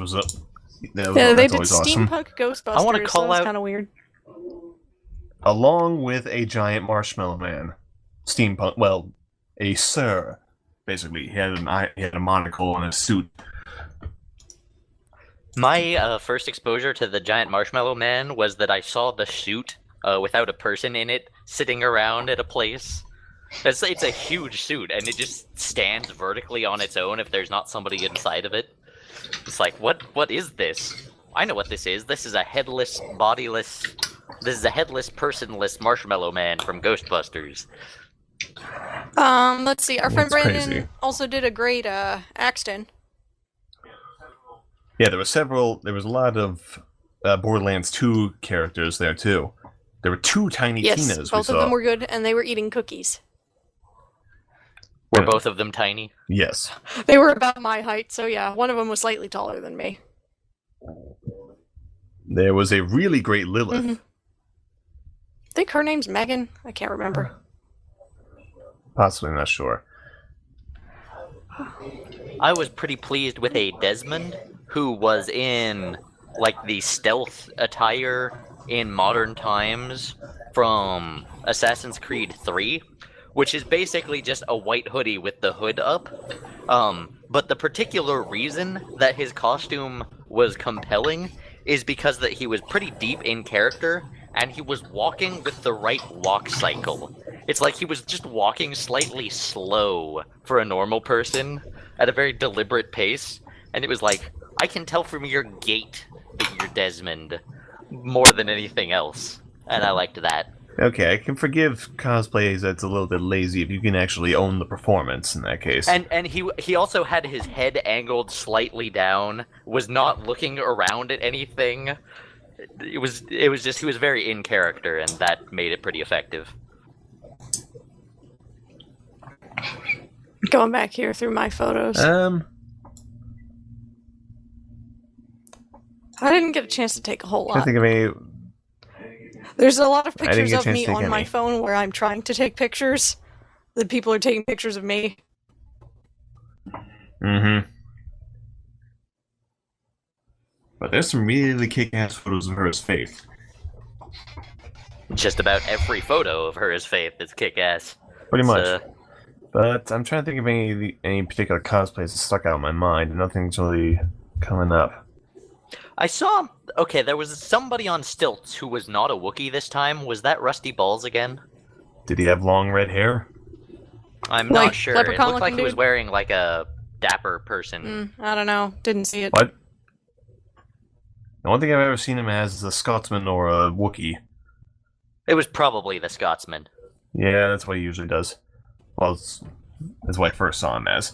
Yeah, they that's did always awesome. Steampunk Ghostbusters. I wanna call that was out- kind of weird. Along with a giant marshmallow man. Steampunk, well, a sir, basically. He had a monocle and a suit. My first exposure to the giant marshmallow man was that I saw the suit without a person in it sitting around at a place. It's a huge suit, and it just stands vertically on its own if there's not somebody inside of it. It's like, what is this? I know what this is. This is a headless, bodiless... This is a headless, personless marshmallow man from Ghostbusters. Let's see. Our friend That's Brandon crazy. also did a great Axton. Yeah, there was a lot of Borderlands 2 characters there, too. There were two Tiny Yes, Tinas we both saw. of them were good, and they were eating cookies. Were Yeah. both of them tiny? Yes. They were about my height, so yeah, one of them was slightly taller than me. There was a really great Lilith. Mhm. I think her name's Megan. I can't remember. Possibly, not sure. I was pretty pleased with a Desmond who was in like the stealth attire in modern times from Assassin's Creed 3, which is basically just a white hoodie with the hood up. But the particular reason that his costume was compelling is because that he was pretty deep in character and he was walking with the right walk cycle. It's like he was just walking slightly slow for a normal person at a very deliberate pace, and it was like, I can tell from your gait that you're Desmond more than anything else, and I liked that. Okay, I can forgive cosplays that's a little bit lazy if you can actually own the performance in that case. And he also had his head angled slightly down, was not looking around at anything. it was just he was very in character, and that made it pretty effective. Going back here through my photos. I didn't get a chance to take a whole I lot. think of any. There's a lot of I didn't pictures get a of chance me to take on my any. phone where I'm trying to take pictures. The people are taking pictures of me. Mm-hmm. But there's some really kick-ass photos of her as Faith. Just about every photo of her as Faith is kick-ass. Pretty much. So, But I'm trying to think of any particular cosplays that stuck out in my mind. Nothing's really coming up. I saw. Okay, there was somebody on stilts who was not a Wookiee this time. Was that Rusty Balls again? Did he have long red hair? I'm Like, not sure. It looked like leprechaun-looking he was dude? wearing like a dapper person. I don't know. Didn't see it. What? The one thing I've ever seen him as is a Scotsman or a Wookiee. It was probably the Scotsman. Yeah, that's what he usually does. Well, that's what I first saw him as.